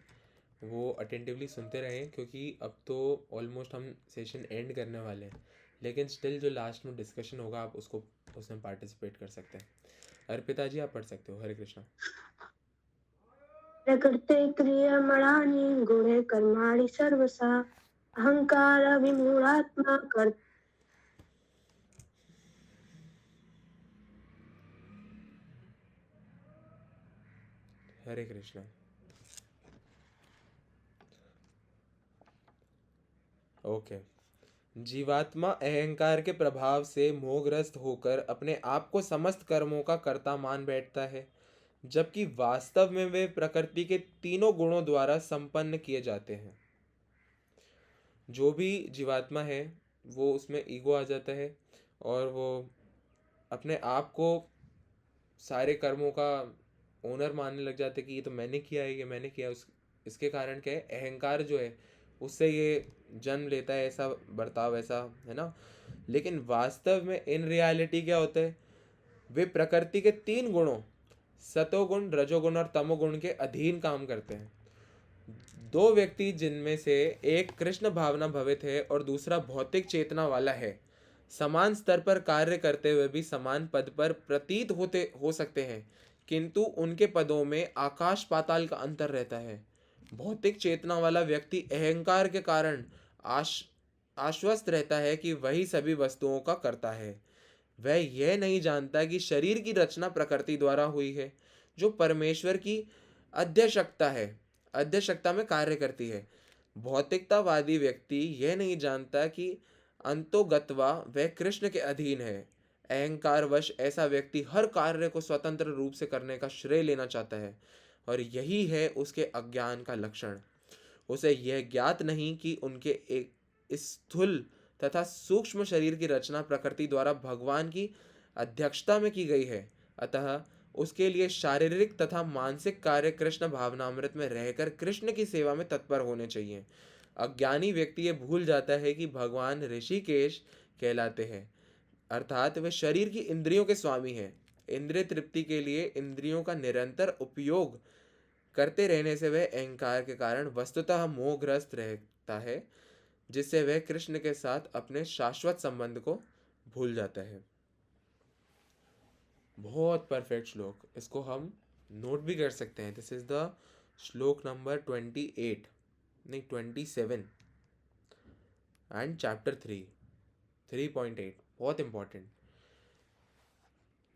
[SPEAKER 1] वो अटेंटिवली सुनते रहें, क्योंकि अब तो ऑलमोस्ट हम सेशन एंड करने वाले हैं, लेकिन स्टिल जो लास्ट में डिस्कशन होगा आप उसको उसमें पार्टिसिपेट कर सकते हैं। अर्पिता जी आप पढ़ सकते हो। हरे कृष्णा।
[SPEAKER 5] प्रकृते क्रियमाणानि गुणे कर्माणि सर्वसा अहंकार विमूढ़ात्मा कर
[SPEAKER 1] हरे कृष्णा। ओके। जीवात्मा अहंकार के प्रभाव से मोहग्रस्त होकर अपने आप को समस्त कर्मों का कर्ता मान बैठता है, जबकि वास्तव में वे प्रकृति के तीनों गुणों द्वारा संपन्न किए जाते हैं। जो भी जीवात्मा है वो उसमें ईगो आ जाता है और वो अपने आप को सारे कर्मों का ओनर मानने लग जाते कि ये तो मैंने किया है, ये मैंने किया है। इसके कारण क्या है, अहंकार जो है उससे ये जन्म लेता है, ऐसा बर्ताव, ऐसा है ना। लेकिन वास्तव में इन रियलिटी क्या होता है, वे प्रकृति के तीन गुणों सतोगुण, रजोगुण और तमोगुण के अधीन काम करते हैं। दो व्यक्ति जिनमें से एक कृष्ण भावना भवित है और दूसरा भौतिक चेतना वाला है, समान स्तर पर कार्य करते हुए भी समान पद पर प्रतीत हो सकते हैं, किंतु उनके पदों में आकाश पाताल का अंतर रहता है। भौतिक चेतना वाला व्यक्ति अहंकार के कारण आश्वस्त रहता है कि वही सभी वस्तुओं का कर्ता है। वह यह नहीं जानता कि शरीर की रचना प्रकृति द्वारा हुई है, जो परमेश्वर की अध्यक्षता में कार्य करती है। भौतिकतावादी व्यक्ति यह नहीं जानता कि अंतोगत्वा वह कृष्ण के अधीन है। अहंकारवश ऐसा व्यक्ति हर कार्य को स्वतंत्र रूप से करने का श्रेय लेना चाहता है और यही है उसके अज्ञान का लक्षण। उसे यह ज्ञात नहीं कि उनके एक स्थूल तथा सूक्ष्म शरीर की रचना प्रकृति द्वारा भगवान की अध्यक्षता में की गई है, अतः उसके लिए शारीरिक तथा मानसिक कार्य कृष्ण भावनामृत में रहकर कृष्ण की सेवा में तत्पर होने चाहिए। अज्ञानी व्यक्ति ये भूल जाता है कि भगवान ऋषिकेश कहलाते हैं, अर्थात वे शरीर की इंद्रियों के स्वामी हैं। इंद्रिय तृप्ति के लिए इंद्रियों का निरंतर उपयोग करते रहने से वह अहंकार के कारण वस्तुतः मोहग्रस्त रहता है, जिससे वह कृष्ण के साथ अपने शाश्वत संबंध को भूल जाता है। बहुत परफेक्ट श्लोक, इसको हम नोट भी कर सकते हैं। दिस इज द श्लोक नंबर 28 नहीं 27 एंड चैप्टर 3.8, बहुत इंपॉर्टेंट।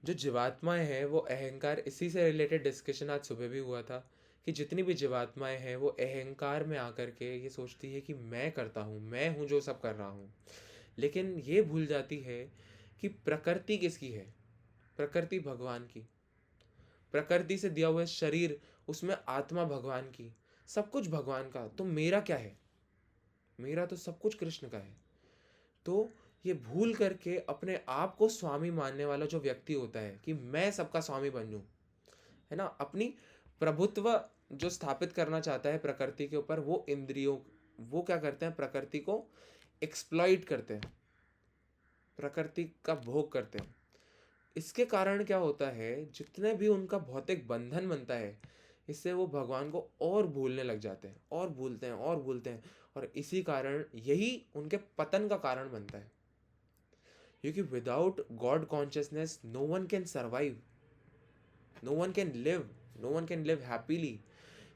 [SPEAKER 1] जो जीवात्माएं हैं वो अहंकार, इसी से रिलेटेड डिस्कशन आज सुबह भी हुआ था कि जितनी भी जीवात्माएं हैं वो अहंकार में आकर के ये सोचती है कि मैं करता हूँ, मैं हूँ जो सब कर रहा हूँ, लेकिन ये भूल जाती है कि प्रकृति किसकी है। प्रकृति भगवान की, प्रकृति से दिया हुआ शरीर, उसमें आत्मा भगवान की, सब कुछ भगवान का। तो मेरा क्या है? मेरा तो सब कुछ कृष्ण का है। तो ये भूल करके अपने आप को स्वामी मानने वाला जो व्यक्ति होता है कि मैं सबका स्वामी बन जाऊं, है ना, अपनी प्रभुत्व जो स्थापित करना चाहता है प्रकृति के ऊपर, वो इंद्रियों, वो क्या करते हैं, प्रकृति को एक्सप्लॉइट करते हैं, प्रकृति का भोग करते हैं। इसके कारण क्या होता है, जितने भी उनका भौतिक बंधन बनता है, इससे वो भगवान को और भूलने लग जाते हैं, और भूलते हैं और भूलते हैं, और इसी कारण यही उनके पतन का कारण बनता है। क्योंकि without God consciousness no one can survive, no one can live, no one can live happily.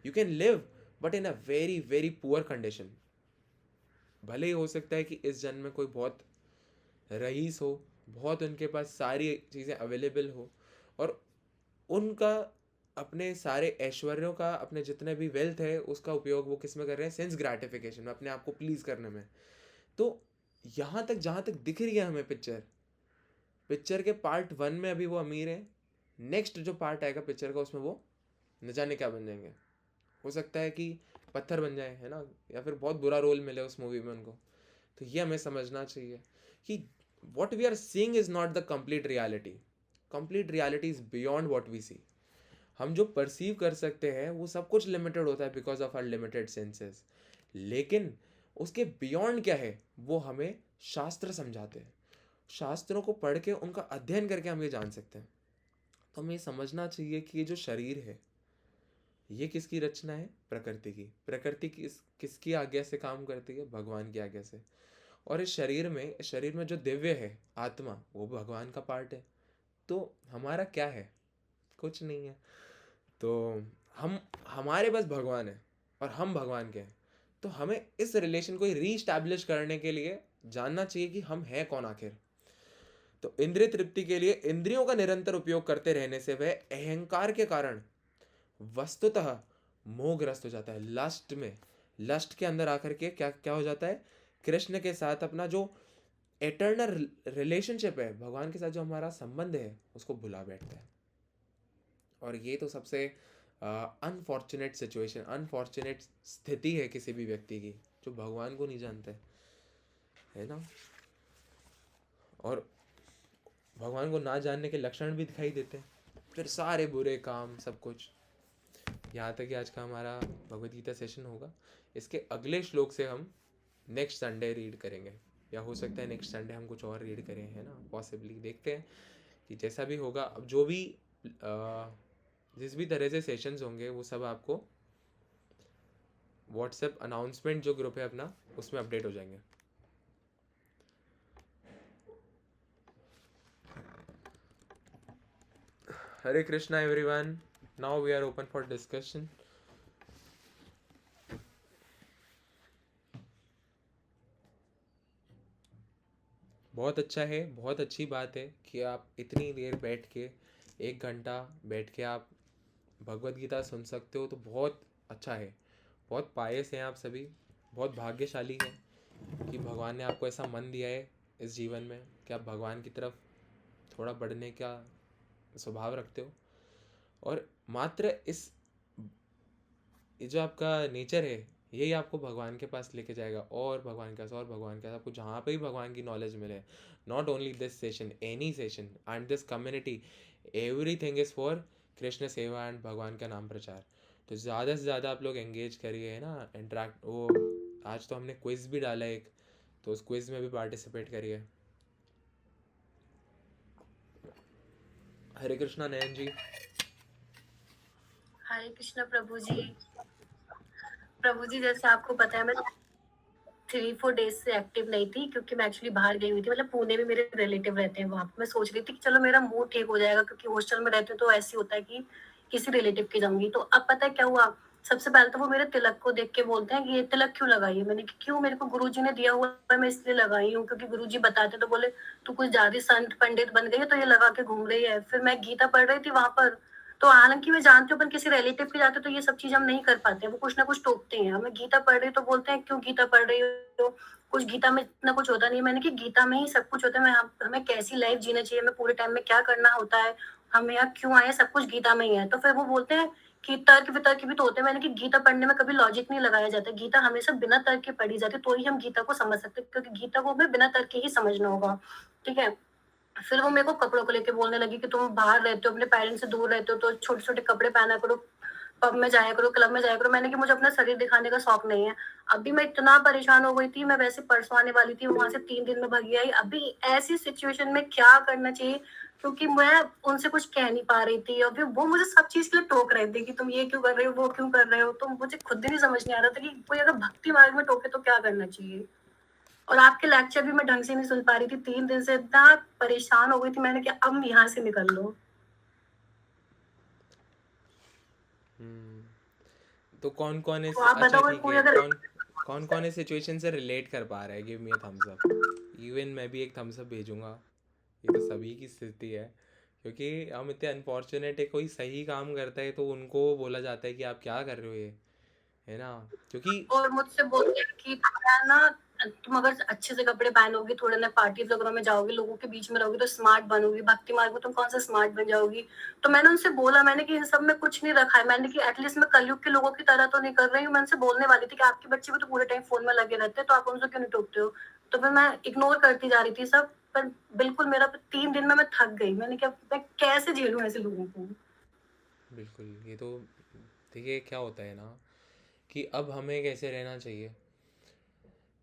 [SPEAKER 1] You can live but in a very very poor condition. भले ही हो सकता है कि इस जन्म में कोई बहुत रईस हो, बहुत उनके पास सारी चीज़ें अवेलेबल हो, और उनका अपने सारे ऐश्वर्यों का, अपने जितने भी वेल्थ है, उसका उपयोग वो किस में कर रहे हैं, सेंस ग्रेटिफिकेशन में, अपने आप को प्लीज करने में। तो यहाँ तक जहाँ तक दिख रही है हमें पिक्चर के पार्ट 1 में अभी वो अमीर है, नेक्स्ट जो पार्ट आएगा पिक्चर का उसमें वो न जाने क्या बन जाएंगे। हो सकता है कि पत्थर बन जाए, है ना, या फिर बहुत बुरा रोल मिले उस मूवी में उनको। तो ये हमें समझना चाहिए कि what we are seeing is not the complete reality. Complete reality is beyond what we see. हम जो परसीव कर सकते हैं वो सब कुछ लिमिटेड होता है because of our limited senses, लेकिन उसके बियॉन्ड क्या है वो हमें शास्त्र समझाते हैं। शास्त्रों को पढ़ के, उनका अध्ययन करके हम ये जान सकते हैं। तो हमें समझना चाहिए कि ये जो शरीर है ये किसकी रचना है, प्रकृति की। प्रकृति किसकी आज्ञा से काम करती है, भगवान की आज्ञा से। और इस शरीर में जो दिव्य है आत्मा, वो भगवान का पार्ट है। तो हमारा क्या है, कुछ नहीं है। तो हमारे बस भगवान है और हम भगवान के हैं। तो हमें इस रिलेशन को रीस्टैब्लिश करने के लिए जानना चाहिए कि हम हैं कौन आखिर। तो इंद्रिय तृप्ति के लिए इंद्रियों का निरंतर उपयोग करते रहने से वह अहंकार के कारण वस्तुतः मोहग्रस्त हो जाता है। लस्ट के अंदर आकर के क्या हो जाता है, कृष्ण के साथ अपना जो एटर्नल रिलेशनशिप है, भगवान के साथ जो हमारा संबंध है, उसको भुला बैठता है। और ये तो सबसे अनफॉर्चुनेट सिचुएशन, अनफॉर्चुनेट स्थिति है किसी भी व्यक्ति की जो भगवान को नहीं जानता है ना। और भगवान को ना जानने के लक्षण भी दिखाई देते हैं, फिर सारे बुरे काम, सब कुछ। यहाँ तक कि आज का हमारा भगवद गीता सेशन होगा। इसके अगले श्लोक से हम नेक्स्ट संडे रीड करेंगे, या हो सकता है नेक्स्ट संडे हम कुछ और रीड करें, है ना, पॉसिबली। देखते हैं कि जैसा भी होगा। अब जो भी जिस भी तरह से सेशंस होंगे वो सब आपको व्हाट्सएप अनाउंसमेंट जो ग्रुप है अपना, उसमें अपडेट हो जाएंगे। Hare Krishna everyone, now we are open for discussion. बहुत अच्छा है, बहुत अच्छी बात है कि आप इतनी देर बैठ के, 1 घंटा बैठ के आप भगवद गीता सुन सकते हो, तो बहुत अच्छा है। बहुत पायस हैं आप सभी, बहुत भाग्यशाली हैं कि भगवान ने आपको ऐसा मन दिया है इस जीवन में कि आप भगवान की तरफ थोड़ा बढ़ने का स्वभाव रखते हो, और मात्र ये जो आपका नेचर है यही आपको भगवान के पास लेके जाएगा, और भगवान के पास, और भगवान के पास। आपको जहाँ पे भी भगवान की नॉलेज मिले, not only this session, any session and this community, everything is for Krishna सेवा एंड भगवान का नाम प्रचार। तो ज़्यादा से ज़्यादा आप लोग एंगेज करिए, है ना, इंटरेक्ट। वो आज तो हमने क्विज़ भी डाला एक, तो उस क्विज़ में भी पार्टिसिपेट करिए। हरे कृष्णा नयन जी।
[SPEAKER 4] हरे कृष्ण प्रभु जी। प्रभु जी, जैसे आपको पता है मैं 3-4 डेज से एक्टिव नहीं थी, क्योंकि मैं एक्चुअली बाहर गई हुई थी। मतलब पुणे में मेरे रिलेटिव रहते हैं वहाँ पे। मैं सोच रही थी कि चलो मेरा मूड ठीक हो जाएगा, क्योंकि हॉस्टल में रहते हो तो ऐसे होता है कि किसी रिलेटिव के जाऊंगी। तो अब पता है क्या हुआ, सबसे पहले तो वो मेरे तिलक को देख के बोलते हैं कि ये तिलक क्यों लगाई है। मैंने कहा क्यों, मेरे को गुरुजी ने दिया हुआ है, मैं इसलिए लगाई हूँ, क्योंकि गुरुजी बताते। तो बोले तू कुछ ज्यादा संत पंडित बन गई है तो ये लगा के घूम रही है। फिर मैं गीता पढ़ रही थी वहां पर, तो हालांकि मैं जानती हूँ अपन किसी रिलेटिव के जाते तो ये सब चीज हम नहीं कर पाते, वो कुछ ना कुछ टोकते हैं। मैं गीता पढ़ रही तो बोलते हैं क्यों गीता पढ़ रही हो, कुछ गीता में इतना कुछ होता नहीं है। मैंने कि गीता में ही सब कुछ होता है, हमें कैसी लाइफ जीना चाहिए, हमें पूरे टाइम में क्या करना होता है, हमें यहाँ क्यों आए, सब कुछ गीता में ही है। तो फिर वो बोलते हैं कि तर्क वितर्क भी तो होते हैं। मैंने कि गीता पढ़ने में कभी लॉजिक नहीं लगाया जाता, गीता हमेशा बिना तर्क के पढ़ी जाती है, तो ही हम गीता को समझ सकते हैं, क्योंकि गीता को हमें बिना तर्क के ही समझना होगा। ठीक है। फिर वो मेरे को कपड़ों को लेके बोलने लगी कि तुम बाहर रहते हो, अपने पेरेंट्स से दूर रहते हो, तो छोटे छोटे कपड़े पहना करो, पब में जाया करो, क्लब में जाया करो। मैंने कि मुझे अपना शरीर दिखाने का शौक नहीं है। अभी मैं इतना परेशान हो गई थी, मैं वैसे परसों आने वाली थी, वहां से 3 दिन में भागी आई। अभी ऐसी सिचुएशन में क्या करना चाहिए, क्योंकि मैं उनसे कुछ कह नहीं पा रही थी। अभी वो मुझे सब चीज के लिए टोक रहे थे कि तुम ये क्यों कर रहे हो, वो क्यों कर रहे हो। तो मुझे खुद ही नहीं समझ नहीं आ रहा था कि कोई अगर भक्ति मार्ग में टोके तो क्या करना चाहिए। और आपके लेक्चर भी मैं ढंग से नहीं सुन पा रही थी, 3 दिन से इतना परेशान हो गई थी। मैंने कहा अब यहाँ से निकल लो।
[SPEAKER 1] तो कौन कौन
[SPEAKER 4] तो
[SPEAKER 1] इस,
[SPEAKER 4] आप
[SPEAKER 1] अच्छा
[SPEAKER 4] बताओ
[SPEAKER 1] ठीक
[SPEAKER 4] कोई
[SPEAKER 1] है,
[SPEAKER 4] अगर
[SPEAKER 1] कौन कौन इस सिचुएशन से रिलेट कर पा रहा है? Give me a thumbs up. Even मैं भी एक थम्स अप भेजूंगा। ये तो सभी की स्थिति है, क्योंकि हम इतने अनफॉर्चुनेट है। कोई सही काम करता है तो उनको बोला जाता है कि आप क्या कर रहे हो ये, है ना, क्योंकि
[SPEAKER 4] और मुझसे बोलते हैं कि ना तुम अगर अच्छे से कपड़े पहनोगी, थोड़े ना पार्टी वगैरह में जाओगी, लोगों के बीच में रहोगी तो स्मार्ट बनोगी, भक्ति मार्ग में तुम कौन सा स्मार्ट बन जाओगी। तो मैंने उनसे बोला, मैंने कि इन सब में कुछ नहीं रखा है। मैंने कि एटलीस्ट मैं कलयुग के लोगों की तरह तो नहीं कर रही हूँ। मैं उनसे बोलने वाली थी कि आपके बच्चे भी तो पूरे टाइम फोन में लगे रहते हैं, तो आप उनसे क्यों नहीं टोकते हो। तो फिर मैं इग्नोर करती जा रही थी सब, पर बिल्कुल मेरा 3 दिन में मैं थक गई। मैंने क्या, मैं कैसे झेलूं ऐसे लोगों को।
[SPEAKER 1] बिल्कुल। ये तो देखिए क्या होता है ना, कि अब हमें कैसे रहना चाहिए।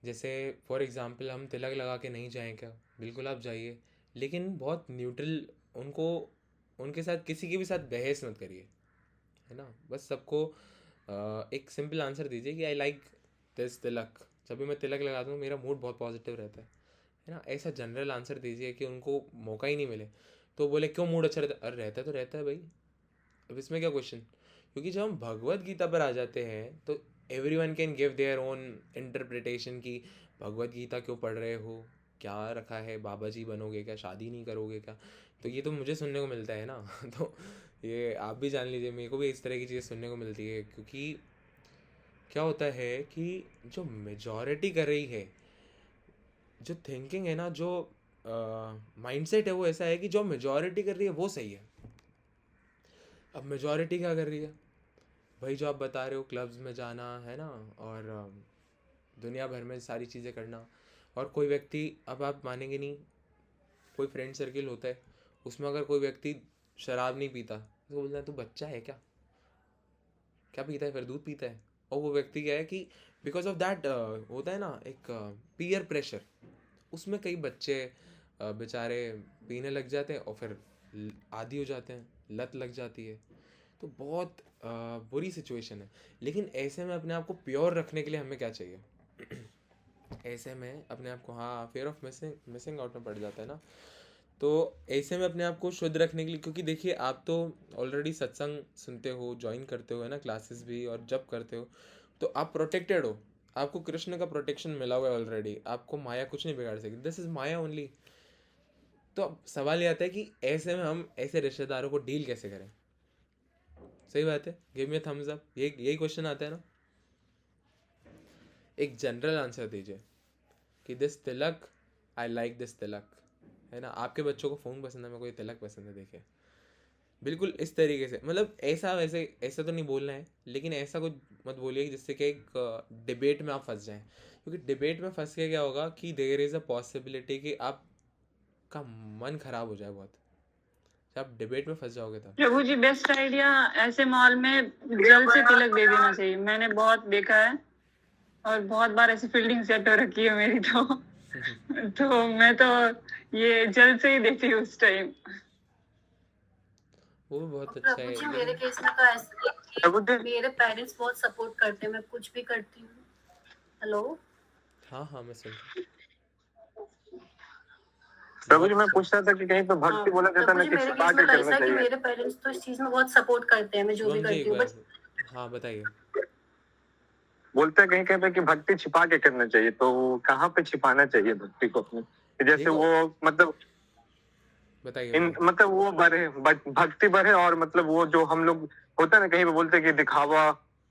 [SPEAKER 1] जैसे फॉर एग्ज़ाम्पल हम तिलक लगा के नहीं जाएं क्या? बिल्कुल आप जाइए, लेकिन बहुत न्यूट्रल। उनको, उनके साथ किसी के भी साथ बहस मत करिए, है ना। बस सबको एक सिंपल आंसर दीजिए कि आई लाइक दिस तिलक। जब भी मैं तिलक लगाता हूँ मेरा मूड बहुत पॉजिटिव रहता है ना। ऐसा जनरल आंसर दीजिए कि उनको मौका ही नहीं मिले तो बोले क्यों मूड अच्छा रहता है। अरे रहता है तो रहता है भाई, अब इसमें क्या क्वेश्चन। क्योंकि जब हम भगवत गीता पर आ जाते हैं तो every one can give their own interpretation कि भगवत गीता क्यों पढ़ रहे हो, क्या रखा है, बाबा जी बनोगे क्या, शादी नहीं करोगे क्या। तो ये तो मुझे सुनने को मिलता है ना तो ये आप भी जान लीजिए, मेरे को भी इस तरह की चीज़ें सुनने को मिलती है। क्योंकि क्या होता है कि जो मेजॉरिटी कर रही है, जो थिंकिंग है ना, जो माइंडसेट है, वो ऐसा है कि जो मेजॉरिटी कर रही है वो सही है। अब मेजॉरिटी क्या कर रही है भाई, जो आप बता रहे हो, क्लब्स में जाना, है ना, और दुनिया भर में सारी चीज़ें करना। और कोई व्यक्ति, अब आप मानेंगे नहीं, कोई फ्रेंड सर्किल होता है, उसमें अगर कोई व्यक्ति शराब नहीं पीता तो बोलता है तू बच्चा है क्या, क्या पीता है, फिर दूध पीता है। और वो व्यक्ति क्या है कि बिकॉज ऑफ दैट होता है ना एक पीयर प्रेशर, उसमें कई बच्चे बेचारे पीने लग जाते हैं और फिर आदी हो जाते हैं, लत लग जाती है। तो बहुत बुरी सिचुएशन है। लेकिन ऐसे में अपने आप को प्योर रखने के लिए हमें क्या चाहिए ऐसे में अपने आप को, हाँ, फेयर ऑफ मिसिंग आउट में पड़ जाता है ना। तो ऐसे में अपने आप को शुद्ध रखने के लिए, क्योंकि देखिए आप तो ऑलरेडी सत्संग सुनते हो, ज्वाइन करते हो, है ना, क्लासेस भी, और जब करते हो तो आप प्रोटेक्टेड हो। आपको कृष्ण का प्रोटेक्शन मिला हुआ है ऑलरेडी, आपको माया कुछ नहीं बिगाड़ सकेगी। This is Maya only. तो अब सवाल ये आता है कि ऐसे में हम ऐसे रिश्तेदारों को डील कैसे करें। सही बात है, गिव मी थम्स अप, यही क्वेश्चन आता है ना। एक जनरल आंसर दीजिए कि this tilak, I like this tilak, है ना, आपके बच्चों को फ़ोन पसंद है, मेरे को ये तिलक पसंद है, देखिए बिल्कुल इस तरीके से, मतलब ऐसा वैसे ऐसा तो नहीं बोलना है, लेकिन ऐसा कुछ मत बोलिए कि जिससे कि एक डिबेट में आप फंस जाएं, क्योंकि डिबेट में फंस के क्या होगा कि देयर इज़ अ पॉसिबिलिटी कि आपका मन खराब हो जाए बहुत, जब आप डिबेट में फंस जाओगे तब।
[SPEAKER 2] प्रभु जी बेस्ट आइडिया ऐसे माहौल में जल्द से तिलक दे देना चाहिए। मैंने बहुत देखा है और बहुत बार ऐसी फील्डिंग सेट हो रखी है मेरी तो मैं तो ये जल्द से ही देती हूँ उस टाइम।
[SPEAKER 1] वो भी बहुत अच्छा
[SPEAKER 4] प्रभु
[SPEAKER 1] है,
[SPEAKER 4] जी मेरे
[SPEAKER 1] लेकिन
[SPEAKER 4] केस में तो ऐसा है
[SPEAKER 3] प्रभु
[SPEAKER 4] कि
[SPEAKER 3] जी
[SPEAKER 4] मेरे पेरेंट्स बहुत सपोर्ट करते हैं, मैं कुछ भी करती हूँ। हेलो
[SPEAKER 1] हाँ हाँ मैं सुन रहा हूँ,
[SPEAKER 3] प्रभु जी
[SPEAKER 1] बहुत
[SPEAKER 3] मैं
[SPEAKER 1] अच्छा।
[SPEAKER 3] पूछ रहा था कि कहीं तो
[SPEAKER 4] हाँ
[SPEAKER 3] भक्ति बोला जाता
[SPEAKER 4] प्रभु
[SPEAKER 3] ना
[SPEAKER 4] जी
[SPEAKER 3] कि
[SPEAKER 4] मेरे
[SPEAKER 3] छिपा
[SPEAKER 4] केस में
[SPEAKER 3] के
[SPEAKER 4] तो
[SPEAKER 3] करना
[SPEAKER 4] ऐसा है कि
[SPEAKER 3] चाहिए।
[SPEAKER 4] मेरे पेरेंट्स तो इस चीज में बहुत सपोर्ट करते हैं, मैं जो भी
[SPEAKER 1] शुभम जी
[SPEAKER 4] करती
[SPEAKER 1] एक
[SPEAKER 4] हूँ,
[SPEAKER 1] बार,
[SPEAKER 4] बट
[SPEAKER 1] हाँ बताइए।
[SPEAKER 3] बोलते हैं कहीं कहीं पे कि भक्ति छिपा के करना चाहिए, तो कहाँ पे छिपाना चाहिए भक्ति को अपने, कि जैसे
[SPEAKER 1] देखो
[SPEAKER 3] वो मतलब
[SPEAKER 1] बताइए
[SPEAKER 3] इन
[SPEAKER 1] बताइए।
[SPEAKER 3] मतलब वो बढ़े, भक्ति बढ़े, और मतलब वो जो हम लोग होता है ना कहीं पे बोलते हैं कि दिखावा,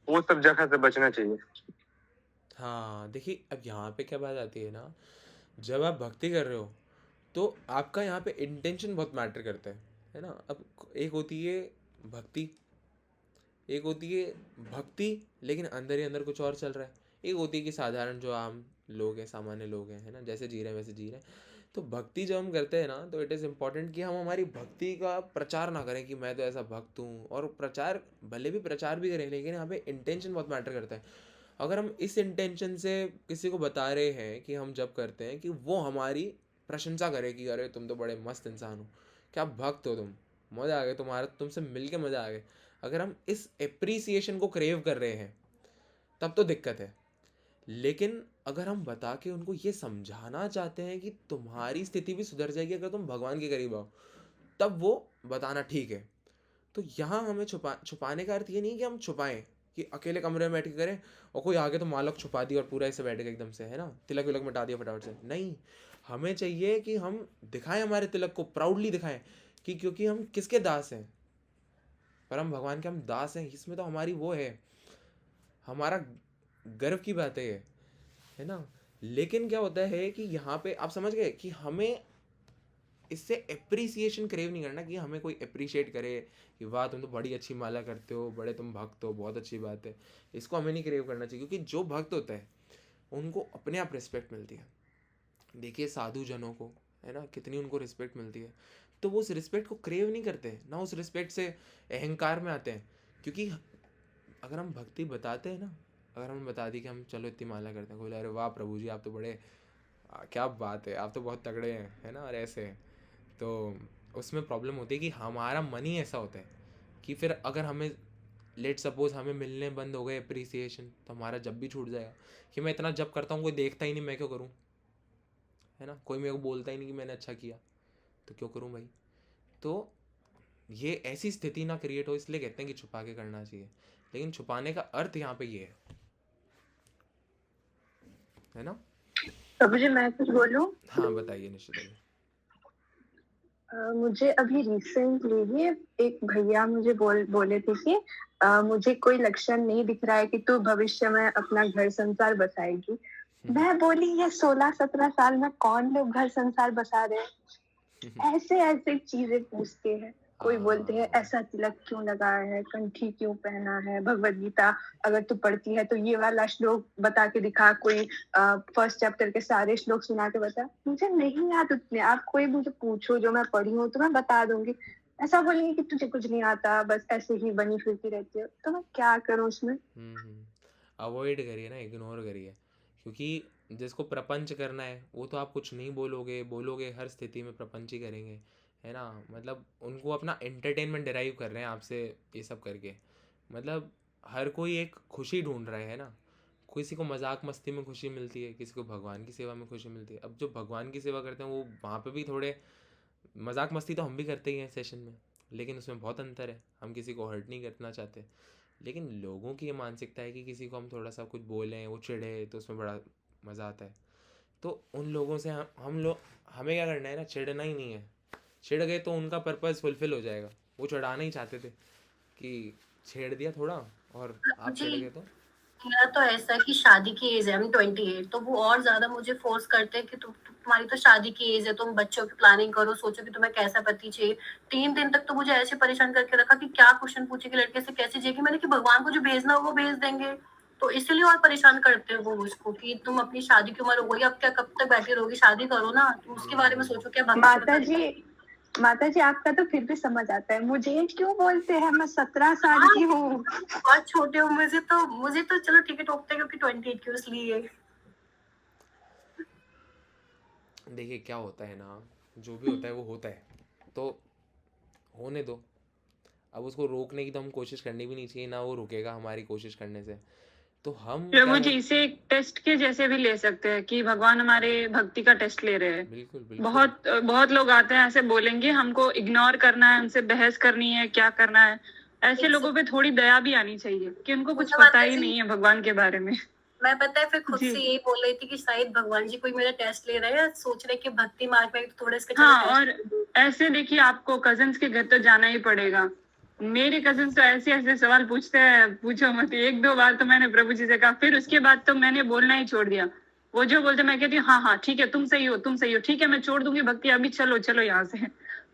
[SPEAKER 3] वो सब जगह से बचना चाहिए।
[SPEAKER 1] हाँ देखिए, अब यहाँ पे क्या बात आती है ना, जब आप भक्ति कर रहे हो तो आपका यहाँ पे इंटेंशन बहुत मैटर करता है ना। अब एक होती है भक्ति, एक होती है भक्ति लेकिन अंदर ही अंदर कुछ और चल रहा है, एक होती है कि साधारण जो आम लोग हैं, सामान्य लोग हैं, है ना, जैसे जी रहे हैं वैसे जी रहे हैं। तो भक्ति जब हम करते हैं ना, तो इट इज़ इम्पॉर्टेंट कि हम हमारी भक्ति का प्रचार ना करें कि मैं तो ऐसा भक्त हूँ, और प्रचार भले भी प्रचार भी करें, लेकिन यहाँ पे इंटेंशन बहुत मैटर करता है। अगर हम इस इंटेंशन से किसी को बता रहे हैं कि हम जब करते हैं कि वो हमारी प्रशंसा करे कि अरे तुम तो बड़े मस्त इंसान हो, क्या भक्त हो तुम, मज़ा आ गया तुम्हारा, तुमसे मिल के मज़ा आ गया, अगर हम इस एप्रिसिएशन को क्रेव कर रहे हैं तब तो दिक्कत है। लेकिन अगर हम बता के उनको ये समझाना चाहते हैं कि तुम्हारी स्थिति भी सुधर जाएगी अगर तुम भगवान के करीब आओ, तब वो बताना ठीक है। तो यहाँ हमें छुपाने का अर्थ ये नहीं कि हम छुपाएं कि अकेले कमरे में बैठ के करें और कोई आगे तो मालक छुपा दी और पूरा ऐसे बैठ गया एकदम से, है ना, तिलक विलक मिटा दिया फटाफट से, नहीं। हमें चाहिए कि हम दिखाएं हमारे तिलक को, प्राउडली दिखाएं कि क्योंकि हम किसके दास हैं, परम भगवान के हम दास हैं, इसमें तो हमारी वो है, हमारा गर्व की बात है ना। लेकिन क्या होता है कि यहाँ पे आप समझ गए कि हमें इससे एप्रिसिएशन क्रेव नहीं करना कि हमें कोई अप्रिशिएट करे कि वाह तुम तो बड़ी अच्छी माला करते हो, बड़े तुम भक्त हो, बहुत अच्छी बात है। इसको हमें नहीं क्रेव करना चाहिए, क्योंकि जो भक्त होता है उनको अपने आप रिस्पेक्ट मिलती है। देखिए साधु जनों को, है ना, कितनी उनको रिस्पेक्ट मिलती है, तो वो उस रिस्पेक्ट को क्रेव नहीं करते ना, उस रिस्पेक्ट से अहंकार में आते हैं। क्योंकि अगर हम भक्ति बताते हैं ना, अगर हम बता दी कि हम चलो इतनी माला करते हैं, कोई बोले अरे वाह प्रभु जी आप तो बड़े क्या बात है, आप तो बहुत तगड़े हैं, है ना, और ऐसे हैं, तो उसमें प्रॉब्लम होती है कि हमारा मन ही ऐसा होता है कि फिर अगर हमें लेट सपोज हमें मिलने बंद हो गए अप्रिसिएशन, तो हमारा जब भी छूट जाएगा कि मैं इतना जब करता हूँ कोई देखता ही नहीं, मैं क्यों करूँ, है ना, कोई मेरे को बोलता ही नहीं कि मैंने अच्छा किया, तो क्यों करूँ भाई। तो ये ऐसी स्थिति ना क्रिएट हो, इसलिए कहते हैं कि छुपा के करना चाहिए, लेकिन छुपाने का अर्थ यहाँ पे ये है ना।
[SPEAKER 6] प्रभु जी मैं कुछ बोलूं?
[SPEAKER 1] हाँ बताइए निश्चित जी।
[SPEAKER 6] मुझे अभी रिसेंटली ही एक भैया मुझे बोले थे कि मुझे कोई लक्षण नहीं दिख रहा है कि तू भविष्य में अपना घर संसार बसाएगी। मैं बोली ये 16-17 साल में कौन लोग घर संसार बसा रहे हैं? ऐसे ऐसे चीजें पूछते हैं। कोई बोलते हैं ऐसा तिलक क्यों लगाया है, कंठी क्यों पहना है, भगवत गीता अगर तू पढ़ती है तो ये वाला श्लोक बता के दिखा, कोई फर्स्ट चैप्टर के सारे श्लोक सुना के बता। मुझे नहीं याद उतने, आप कोई मुझे पूछो जो मैं पढ़ी हूँ तो मैं बता दूंगी। ऐसा बोलेंगे कि तुझे कुछ नहीं आता, बस ऐसे ही बनी फिरती रहती है, तो मैं क्या करूँ उसमें?
[SPEAKER 1] अवॉइड करिए ना, इग्नोर करिए, क्योंकि जिसको प्रपंच करना है वो तो आप कुछ नहीं बोलोगे हर स्थिति में प्रपंच ही करेंगे, है ना, मतलब उनको अपना एंटरटेनमेंट डिराइव कर रहे हैं आपसे ये सब करके। मतलब हर कोई एक खुशी ढूंढ रहा है ना, किसी को मजाक मस्ती में खुशी मिलती है, किसी को भगवान की सेवा में खुशी मिलती है। अब जो भगवान की सेवा करते हैं वो वहाँ पे भी थोड़े मजाक मस्ती तो हम भी करते ही हैं सेशन में, लेकिन उसमें बहुत अंतर है, हम किसी को हर्ट नहीं करना चाहते। लेकिन लोगों की ये मानसिकता है कि किसी को हम थोड़ा सा कुछ बोलें वो चिढ़े तो उसमें बड़ा मज़ा आता है। तो उन लोगों से हम लोग हमें क्या करना है ना, चिढ़ना ही नहीं है। चिढ़ गए तो उनका पर्पज़ फुलफिल हो जाएगा, वो चिढ़ाना ही चाहते थे कि छेड़ दिया थोड़ा और आप चिढ़ गए तो
[SPEAKER 4] मेरा तो ऐसा है कि शादी की एज है, हम 28, तो वो और ज्यादा मुझे फोर्स करते हैं कि तुम्हारी तो शादी की एज है, तुम बच्चों की प्लानिंग करो, सोचो कि तुम्हें कैसा पति चाहिए। 3 दिन तक तो मुझे ऐसे परेशान करके रखा कि क्या क्वेश्चन पूछेगी लड़के से, कैसे जिएगी। मैंने कि भगवान को जो भेजना हो वो भेज देंगे। तो इसलिए और परेशान करते हैं वो मुझको कि तुम अपनी शादी की उम्र हो गई, अब क्या कब तक बैठी रहोगी, शादी करो ना, तुम उसके बारे में सोचो, क्या
[SPEAKER 6] माता जी आपका तो फिर भी समझ आता है, मुझे क्यों बोलते हैं, मैं 17 साल की हूँ।
[SPEAKER 4] बहुत छोटे हो। मुझे तो चलो ठीक है टोकते क्योंकि 28 की इसलिए।
[SPEAKER 1] देखिए क्या होता है ना, जो भी होता है वो होता है, तो होने दो। अब उसको रोकने की तो हम कोशिश करनी भी नहीं चाहिए, ना वो रुकेगा हमारी कोशिश करने से। तो हम
[SPEAKER 2] प्रभु
[SPEAKER 1] क्या
[SPEAKER 2] जी इसे एक टेस्ट के जैसे भी ले सकते हैं कि भगवान हमारे भक्ति का टेस्ट ले रहे हैं।
[SPEAKER 1] बिल्कुल बिल्कुल
[SPEAKER 2] बहुत बहुत लोग आते हैं ऐसे बोलेंगे हमको इग्नोर करना है, उनसे बहस करनी है, क्या करना है। ऐसे लोगों पे थोड़ी दया भी आनी चाहिए कि उनको कुछ
[SPEAKER 4] मुझे
[SPEAKER 2] पता
[SPEAKER 4] माता
[SPEAKER 2] ही
[SPEAKER 4] जी
[SPEAKER 2] नहीं है भगवान के बारे में।
[SPEAKER 4] मैं पता है फिर खुद
[SPEAKER 2] जी
[SPEAKER 4] से यही बोल रही थी कि शायद भगवान जी कोई मेरा टेस्ट ले रहे हैं, सोच रहे कि भक्ति मार्ग में थोड़ा इसका चलो
[SPEAKER 2] हाँ,
[SPEAKER 4] टेस्ट
[SPEAKER 2] और
[SPEAKER 4] ले लूं।
[SPEAKER 2] ऐसे देखिए आपको कजन्स के घर तो जाना ही पड़ेगा। मेरे कजन्स तो ऐसे ऐसे सवाल पूछते हैं, पूछो मत। 1-2 बार तो मैंने प्रभु जी से कहा, फिर उसके बाद तो मैंने बोलना ही छोड़ दिया। वो जो बोलते मैं कहती हूँ हाँ हाँ ठीक है, तुम सही हो, तुम सही हो, ठीक है मैं छोड़ दूंगी भक्ति अभी, चलो चलो यहाँ से।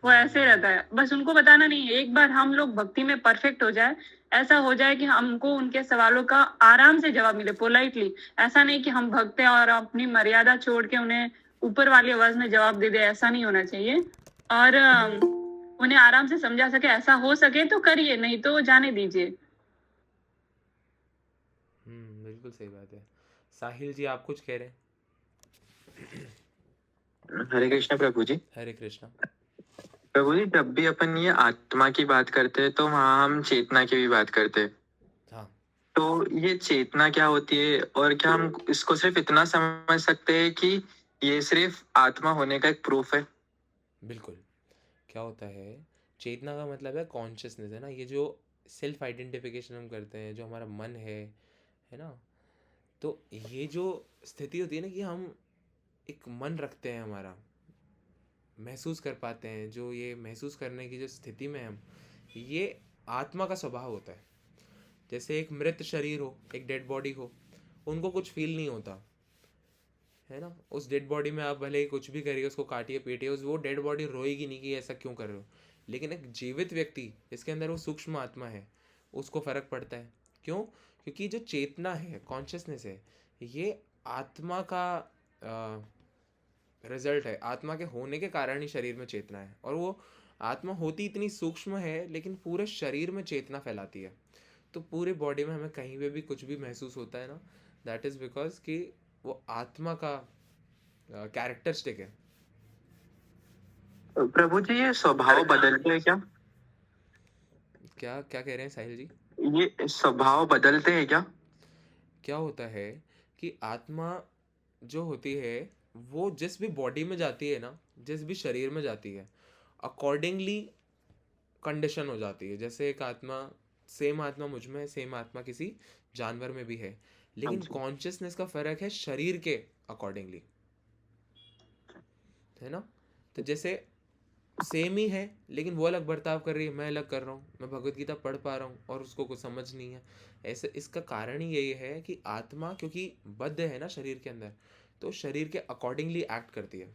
[SPEAKER 2] वो ऐसे रहता है। बस उनको बताना नहीं है, एक बार हम लोग भक्ति में परफेक्ट हो जाए, ऐसा हो जाए कि हमको उनके सवालों का आराम से जवाब मिले, पोलाइटली। ऐसा नहीं कि हम भक्त हैं और अपनी मर्यादा छोड़ के उन्हें ऊपर वाली आवाज में जवाब दे दे, ऐसा नहीं होना चाहिए। और उन्हें आराम से समझा सके, ऐसा हो सके तो करिए, नहीं तो जाने दीजिए।
[SPEAKER 1] बिल्कुल सही बात है। साहिल जी आप कुछ कह रहे हैं?
[SPEAKER 7] हरे कृष्णा प्रभु जी।
[SPEAKER 1] हरे कृष्णा।
[SPEAKER 7] प्रभु जी, जब भी अपन ये आत्मा की बात करते हैं तो वहाँ हम चेतना की भी बात करते हैं।
[SPEAKER 1] हाँ
[SPEAKER 7] तो ये चेतना क्या होती है, और क्या हम इसको सिर्फ इतना समझ सकते हैं कि ये सिर्फ आत्मा होने का एक प्रूफ है?
[SPEAKER 1] बिल्कुल। क्या होता है, चेतना का मतलब है कॉन्शियसनेस, है ना। ये जो सेल्फ आइडेंटिफिकेशन हम करते हैं, जो हमारा मन है ना। तो ये जो स्थिति होती है ना कि हम एक मन रखते हैं, हमारा महसूस कर पाते हैं, जो ये महसूस करने की जो स्थिति में हम, ये आत्मा का स्वभाव होता है। जैसे एक मृत शरीर हो, एक डेड बॉडी हो, उनको कुछ फील नहीं होता, है ना। उस डेड बॉडी में आप भले ही कुछ भी करिए, उसको काटिए पीटिए, उस वो डेड बॉडी रोएगी नहीं कि ऐसा क्यों कर रहे हो। लेकिन एक जीवित व्यक्ति जिसके अंदर वो सूक्ष्म आत्मा है, उसको फर्क पड़ता है। क्यों? क्योंकि जो चेतना है, कॉन्शियसनेस है, ये आत्मा का रिजल्ट है। आत्मा के होने के कारण ही शरीर में चेतना है, और वो आत्मा होती इतनी सूक्ष्म है लेकिन पूरे शरीर में चेतना फैलाती है। तो पूरे बॉडी में हमें कहीं पे भी कुछ भी महसूस होता है ना, दैट इज बिकॉज कि वो आत्मा का कैरेक्टरिस्टिक है।
[SPEAKER 7] प्रभु जी, ये स्वभाव बदलते हैं क्या?
[SPEAKER 1] क्या क्या कह रहे हैं साहिल जी?
[SPEAKER 7] ये स्वभाव बदलते हैं क्या?
[SPEAKER 1] क्या होता है कि आत्मा जो होती है वो जिस भी बॉडी में जाती है ना, जिस भी शरीर में जाती है, अकॉर्डिंगली कंडीशन हो जाती है। जैसे एक आत्मा, सेम आत्मा मुझ में है, सेम आत्मा किसी जानवर में भी है, लेकिन
[SPEAKER 7] जी।
[SPEAKER 1] कॉन्शियसनेस का फर्क है शरीर के अकॉर्डिंगली, है ना। तो जैसे सेम ही है लेकिन वो अलग बर्ताव कर रही है, मैं अलग कर रहा हूँ। मैं भगवत गीता पढ़ पा रहा हूँ और उसको कुछ समझ नहीं है। ऐसे इसका कारण ही यही है कि आत्मा क्योंकि बद्ध है ना शरीर के अंदर, तो शरीर के अकॉर्डिंगली एक्ट करती है।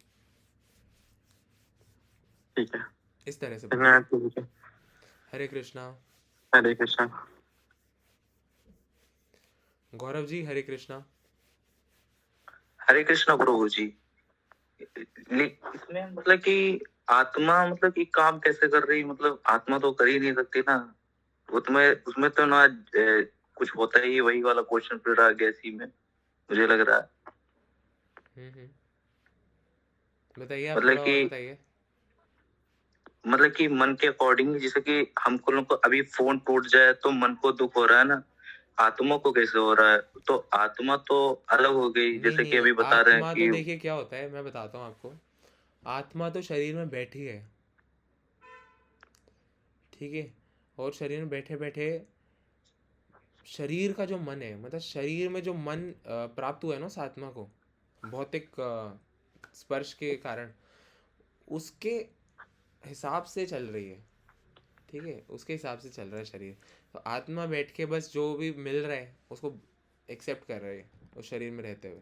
[SPEAKER 7] ठीक है,
[SPEAKER 1] इस तरह से।
[SPEAKER 7] धन्यवाद प्रभु जी।
[SPEAKER 1] हरे कृष्णा।
[SPEAKER 7] हरे कृष्णा।
[SPEAKER 1] गौरव जी हरे कृष्णा।
[SPEAKER 8] हरे कृष्णा प्रभु जी। इसमें मतलब कि आत्मा मतलब कि काम कैसे कर रही, मतलब आत्मा तो कर ही नहीं सकती ना। उसमें तो ना कुछ होता ही, वही वाला क्वेश्चन फिर आ गया इसी में, मुझे लग रहा है।
[SPEAKER 1] बताइए, आप
[SPEAKER 8] मतलब
[SPEAKER 1] थोड़ा और
[SPEAKER 8] कि
[SPEAKER 1] बताइए।
[SPEAKER 8] मतलब कि मन के अकॉर्डिंग, जैसे कि हमको लोग को अभी फोन टूट जाए तो मन को दुख हो रहा है ना, आत्मा को कैसे हो रहा है? तो आत्मा तो अलग हो गई, जैसे कि अभी बता रहे हैं
[SPEAKER 1] आत्मा तो
[SPEAKER 8] कि
[SPEAKER 1] देखिए क्या होता है, मैं बताता हूँ आपको। आत्मा तो शरीर में बैठी है, ठीक है। और शरीर में बैठे बैठे शरीर का जो मन है, मतलब शरीर में जो मन प्राप्त हुआ है ना उस आत्मा को, भौतिक स्पर्श के कारण, उसके हिसाब से चल रही है, ठीक है। उसके हिसाब से चल रहा है शरीर। तो आत्मा बैठ के बस जो भी मिल रहा है उसको एक्सेप्ट कर रहे हैं उस शरीर में रहते हुए।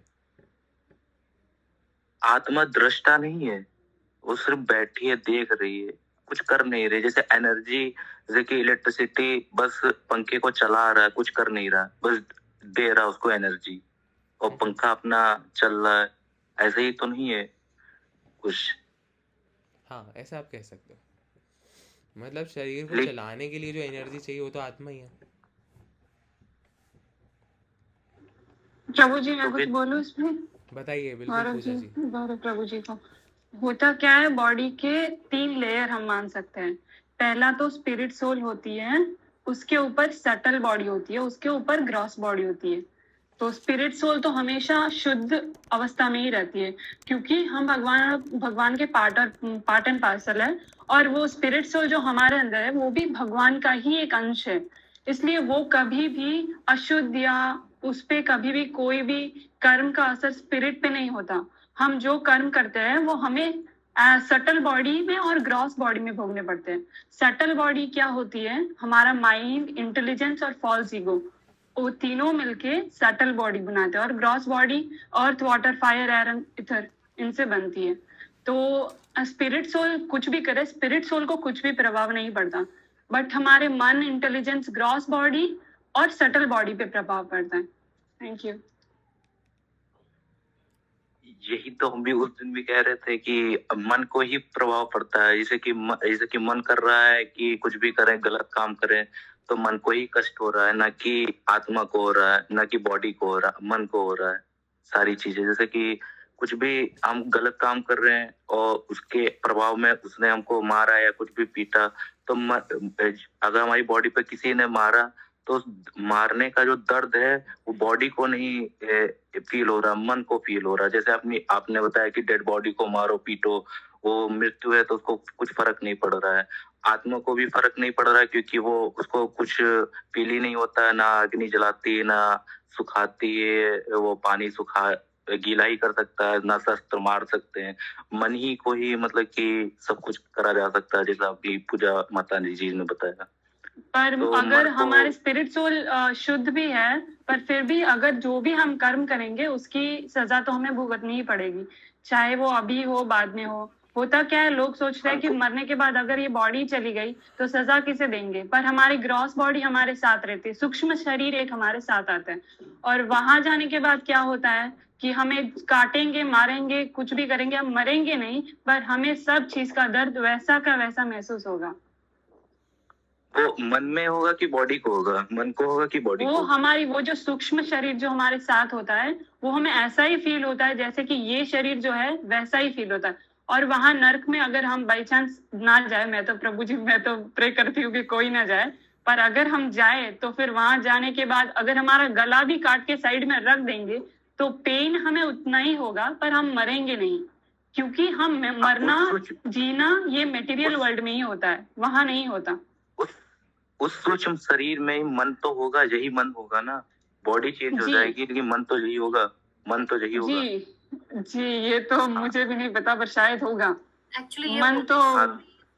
[SPEAKER 8] आत्मा दृष्टा नहीं है, वो सिर्फ बैठी है, देख रही है, कुछ कर नहीं रही। जैसे एनर्जी, जैसे कि इलेक्ट्रिसिटी बस पंखे को चला रहा है, कुछ कर नहीं रहा, बस दे रहा उसको एनर्जी, और पंखा अपना चल रहा है। ऐसे ही तो नहीं है कुछ।
[SPEAKER 1] हाँ, ऐसा आप कह सकते हो। मतलब शरीर को
[SPEAKER 8] लेकिन
[SPEAKER 1] चलाने के लिए जो एनर्जी चाहिए वो तो आत्मा ही है।
[SPEAKER 2] प्रभु जी मैं
[SPEAKER 8] तो
[SPEAKER 2] कुछ
[SPEAKER 8] फिर
[SPEAKER 2] बोलूं इसमें?
[SPEAKER 1] बताइए, बिल्कुल
[SPEAKER 2] गौरव
[SPEAKER 1] पूजा
[SPEAKER 2] जी,
[SPEAKER 1] जी।
[SPEAKER 2] गौरव प्रभु जी को होता क्या है, बॉडी के 3 लेयर हम मान सकते हैं। पहला तो स्पिरिट सोल होती है, उसके ऊपर सटल बॉडी होती है, उसके ऊपर ग्रॉस बॉडी होती है। तो स्पिरिट सोल तो हमेशा शुद्ध अवस्था में ही रहती है, क्योंकि हम भगवान के पार्ट एंड पार्सल है, और वो स्पिरिट सोल जो हमारे अंदर है वो भी भगवान का ही एक अंश है। इसलिए वो कभी भी अशुद्ध या उस पे कभी भी कोई भी कर्म का असर स्पिरिट पे नहीं होता। हम जो कर्म करते हैं वो हमें सटल बॉडी में और ग्रॉस बॉडी में भोगने पड़ते हैं। सटल बॉडी क्या होती है? हमारा माइंड, इंटेलिजेंस और फॉल्स ईगो, वो तीनों मिलके सटल बॉडी बनाते हैं। और gross body earth, water, fire, air, ether, इनसे बनती है। तो स्पिरिट सोल कुछ भी करे, स्पिरिट सोल को कुछ भी प्रभाव नहीं पड़ता, बट हमारे मन, इंटेलिजेंस, ग्रॉस बॉडी और सटल बॉडी पे प्रभाव पड़ता है। Thank you.
[SPEAKER 8] यही तो हम भी उस दिन भी कह रहे थे कि मन को ही प्रभाव पड़ता है। जैसे कि मन कर रहा है कि कुछ भी करें, गलत काम करें, तो मन को ही कष्ट हो रहा है, ना कि आत्मा को हो रहा है, ना कि बॉडी को हो रहा है, मन को हो रहा है। सारी चीजें, जैसे कि कुछ भी हम गलत काम कर रहे हैं और उसके प्रभाव में उसने हमको मारा या कुछ भी पीटा, तो अगर हमारी बॉडी पे किसी ने मारा, तो मारने का जो दर्द है वो बॉडी को नहीं फील हो रहा, मन को फील हो रहा। जैसे आपने बताया कि डेड बॉडी को मारो, पीटो, वो मृत्यु है तो उसको कुछ फर्क नहीं पड़ रहा है। आत्मा को भी फर्क नहीं पड़ रहा है, क्योंकि वो उसको कुछ फील ही नहीं होता है, ना अग्नि जलाती, ना सुखाती है, वो पानी सुखा गीला ही कर सकता है, ना शस्त्र मार सकते हैं। मन ही को ही मतलब कि सब कुछ करा जा सकता है, जैसा अभी पूजा माता जी ने बताया।
[SPEAKER 2] पर
[SPEAKER 8] तो
[SPEAKER 2] अगर
[SPEAKER 8] मन को
[SPEAKER 2] हमारे स्पिरिट सोल शुद्ध भी है, पर फिर भी अगर जो भी हम कर्म करेंगे उसकी सजा तो हमें भुगतनी ही पड़ेगी, चाहे वो अभी हो, बाद में हो। होता क्या है, लोग सोचते हैं कि मरने के बाद अगर ये बॉडी चली गई तो सजा किसे देंगे, पर हमारी ग्रॉस बॉडी हमारे साथ रहती है, सूक्ष्म शरीर एक हमारे साथ आता है। और वहां जाने के बाद क्या होता है कि हमें काटेंगे, मारेंगे, कुछ भी करेंगे, हम मरेंगे नहीं, पर हमें सब चीज का दर्द वैसा का वैसा महसूस होगा।
[SPEAKER 8] वो मन में होगा कि बॉडी को होगा, मन को होगा कि बॉडी
[SPEAKER 2] वो
[SPEAKER 8] को होगा?
[SPEAKER 2] हमारी वो जो सूक्ष्म शरीर जो हमारे साथ होता है वो हमें ऐसा ही फील होता है जैसे कि ये शरीर जो है वैसा ही फील होता है। और वहां नर्क में अगर हम बाई चांस ना जाए, मैं तो प्रभु जी, मैं तो प्रे करती हूँ कि कोई ना जाए, पर अगर हम जाए तो फिर वहां जाने के बाद अगर हमारा गला भी काट के साइड में रख देंगे तो पेन हमें उतना ही होगा, पर हम मरेंगे नहीं, क्योंकि हम मरना जीना ये मटेरियल वर्ल्ड में ही होता है, वहां नहीं होता।
[SPEAKER 8] उस सूक्ष्म शरीर में ही मन तो होगा, यही मन होगा ना। बॉडी चेंज हो
[SPEAKER 2] जी।
[SPEAKER 8] जाएगी लेकिन मन तो यही होगा, मन तो यही होगा।
[SPEAKER 2] जी, ये तो मुझे भी नहीं पता, पर शायद होगा।
[SPEAKER 4] एक्चुअली
[SPEAKER 2] मन तो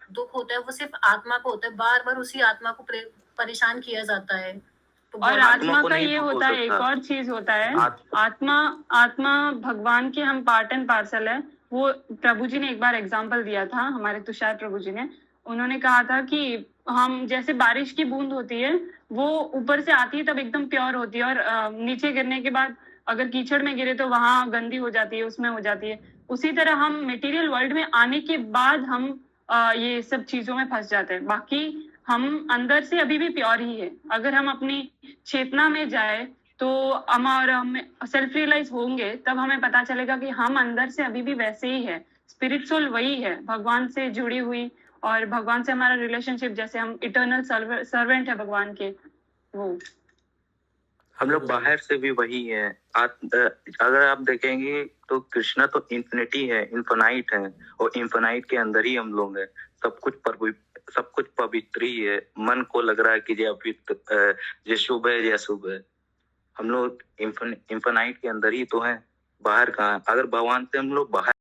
[SPEAKER 4] दुख होता है वो सिर्फ आत्मा को होता है, बार बार उसी आत्मा को परेशान किया जाता है। तो
[SPEAKER 2] और आत्मा का ये होता है, एक
[SPEAKER 8] सकता।
[SPEAKER 2] और चीज होता है, आत्मा भगवान के हम पार्ट एंड पार्सल है। वो प्रभु जी ने एक बार एग्जाम्पल दिया था, हमारे तुषार प्रभु जी ने, उन्होंने कहा था कि हम जैसे बारिश की बूंद होती है, वो ऊपर से आती है तब एकदम प्योर होती है, और नीचे गिरने के बाद अगर कीचड़ में गिरे तो वहां गंदी हो जाती है, उसमें हो जाती है। उसी तरह हम मटेरियल वर्ल्ड में आने के बाद हम ये सब चीजों में फंस जाते हैं, बाकी हम अंदर से अभी भी प्योर ही है। अगर हम अपनी चेतना में जाए तो हमारा सेल्फ रियलाइज होंगे, तब हमें पता चलेगा कि हम अंदर से अभी भी वैसे ही है, स्पिरिट सोल वही है, भगवान से जुड़ी हुई, और भगवान से हमारा रिलेशनशिप, जैसे हम इटर्नल सर्वेंट है भगवान के, वो
[SPEAKER 8] हम लोग बाहर से भी वही है। अगर आप देखेंगे तो कृष्णा तो इन्फिनिटी है, इन्फिनाइट है, और इन्फिनाइट के अंदर ही हम लोग हैं। सब कुछ पवित्र ही है। मन को लग रहा है कि ये शुभ है, ये अशुभ है। हम लोग इन्फिनाइट के अंदर ही तो हैं, बाहर कहाँ? अगर भगवान से हम लोग बाहर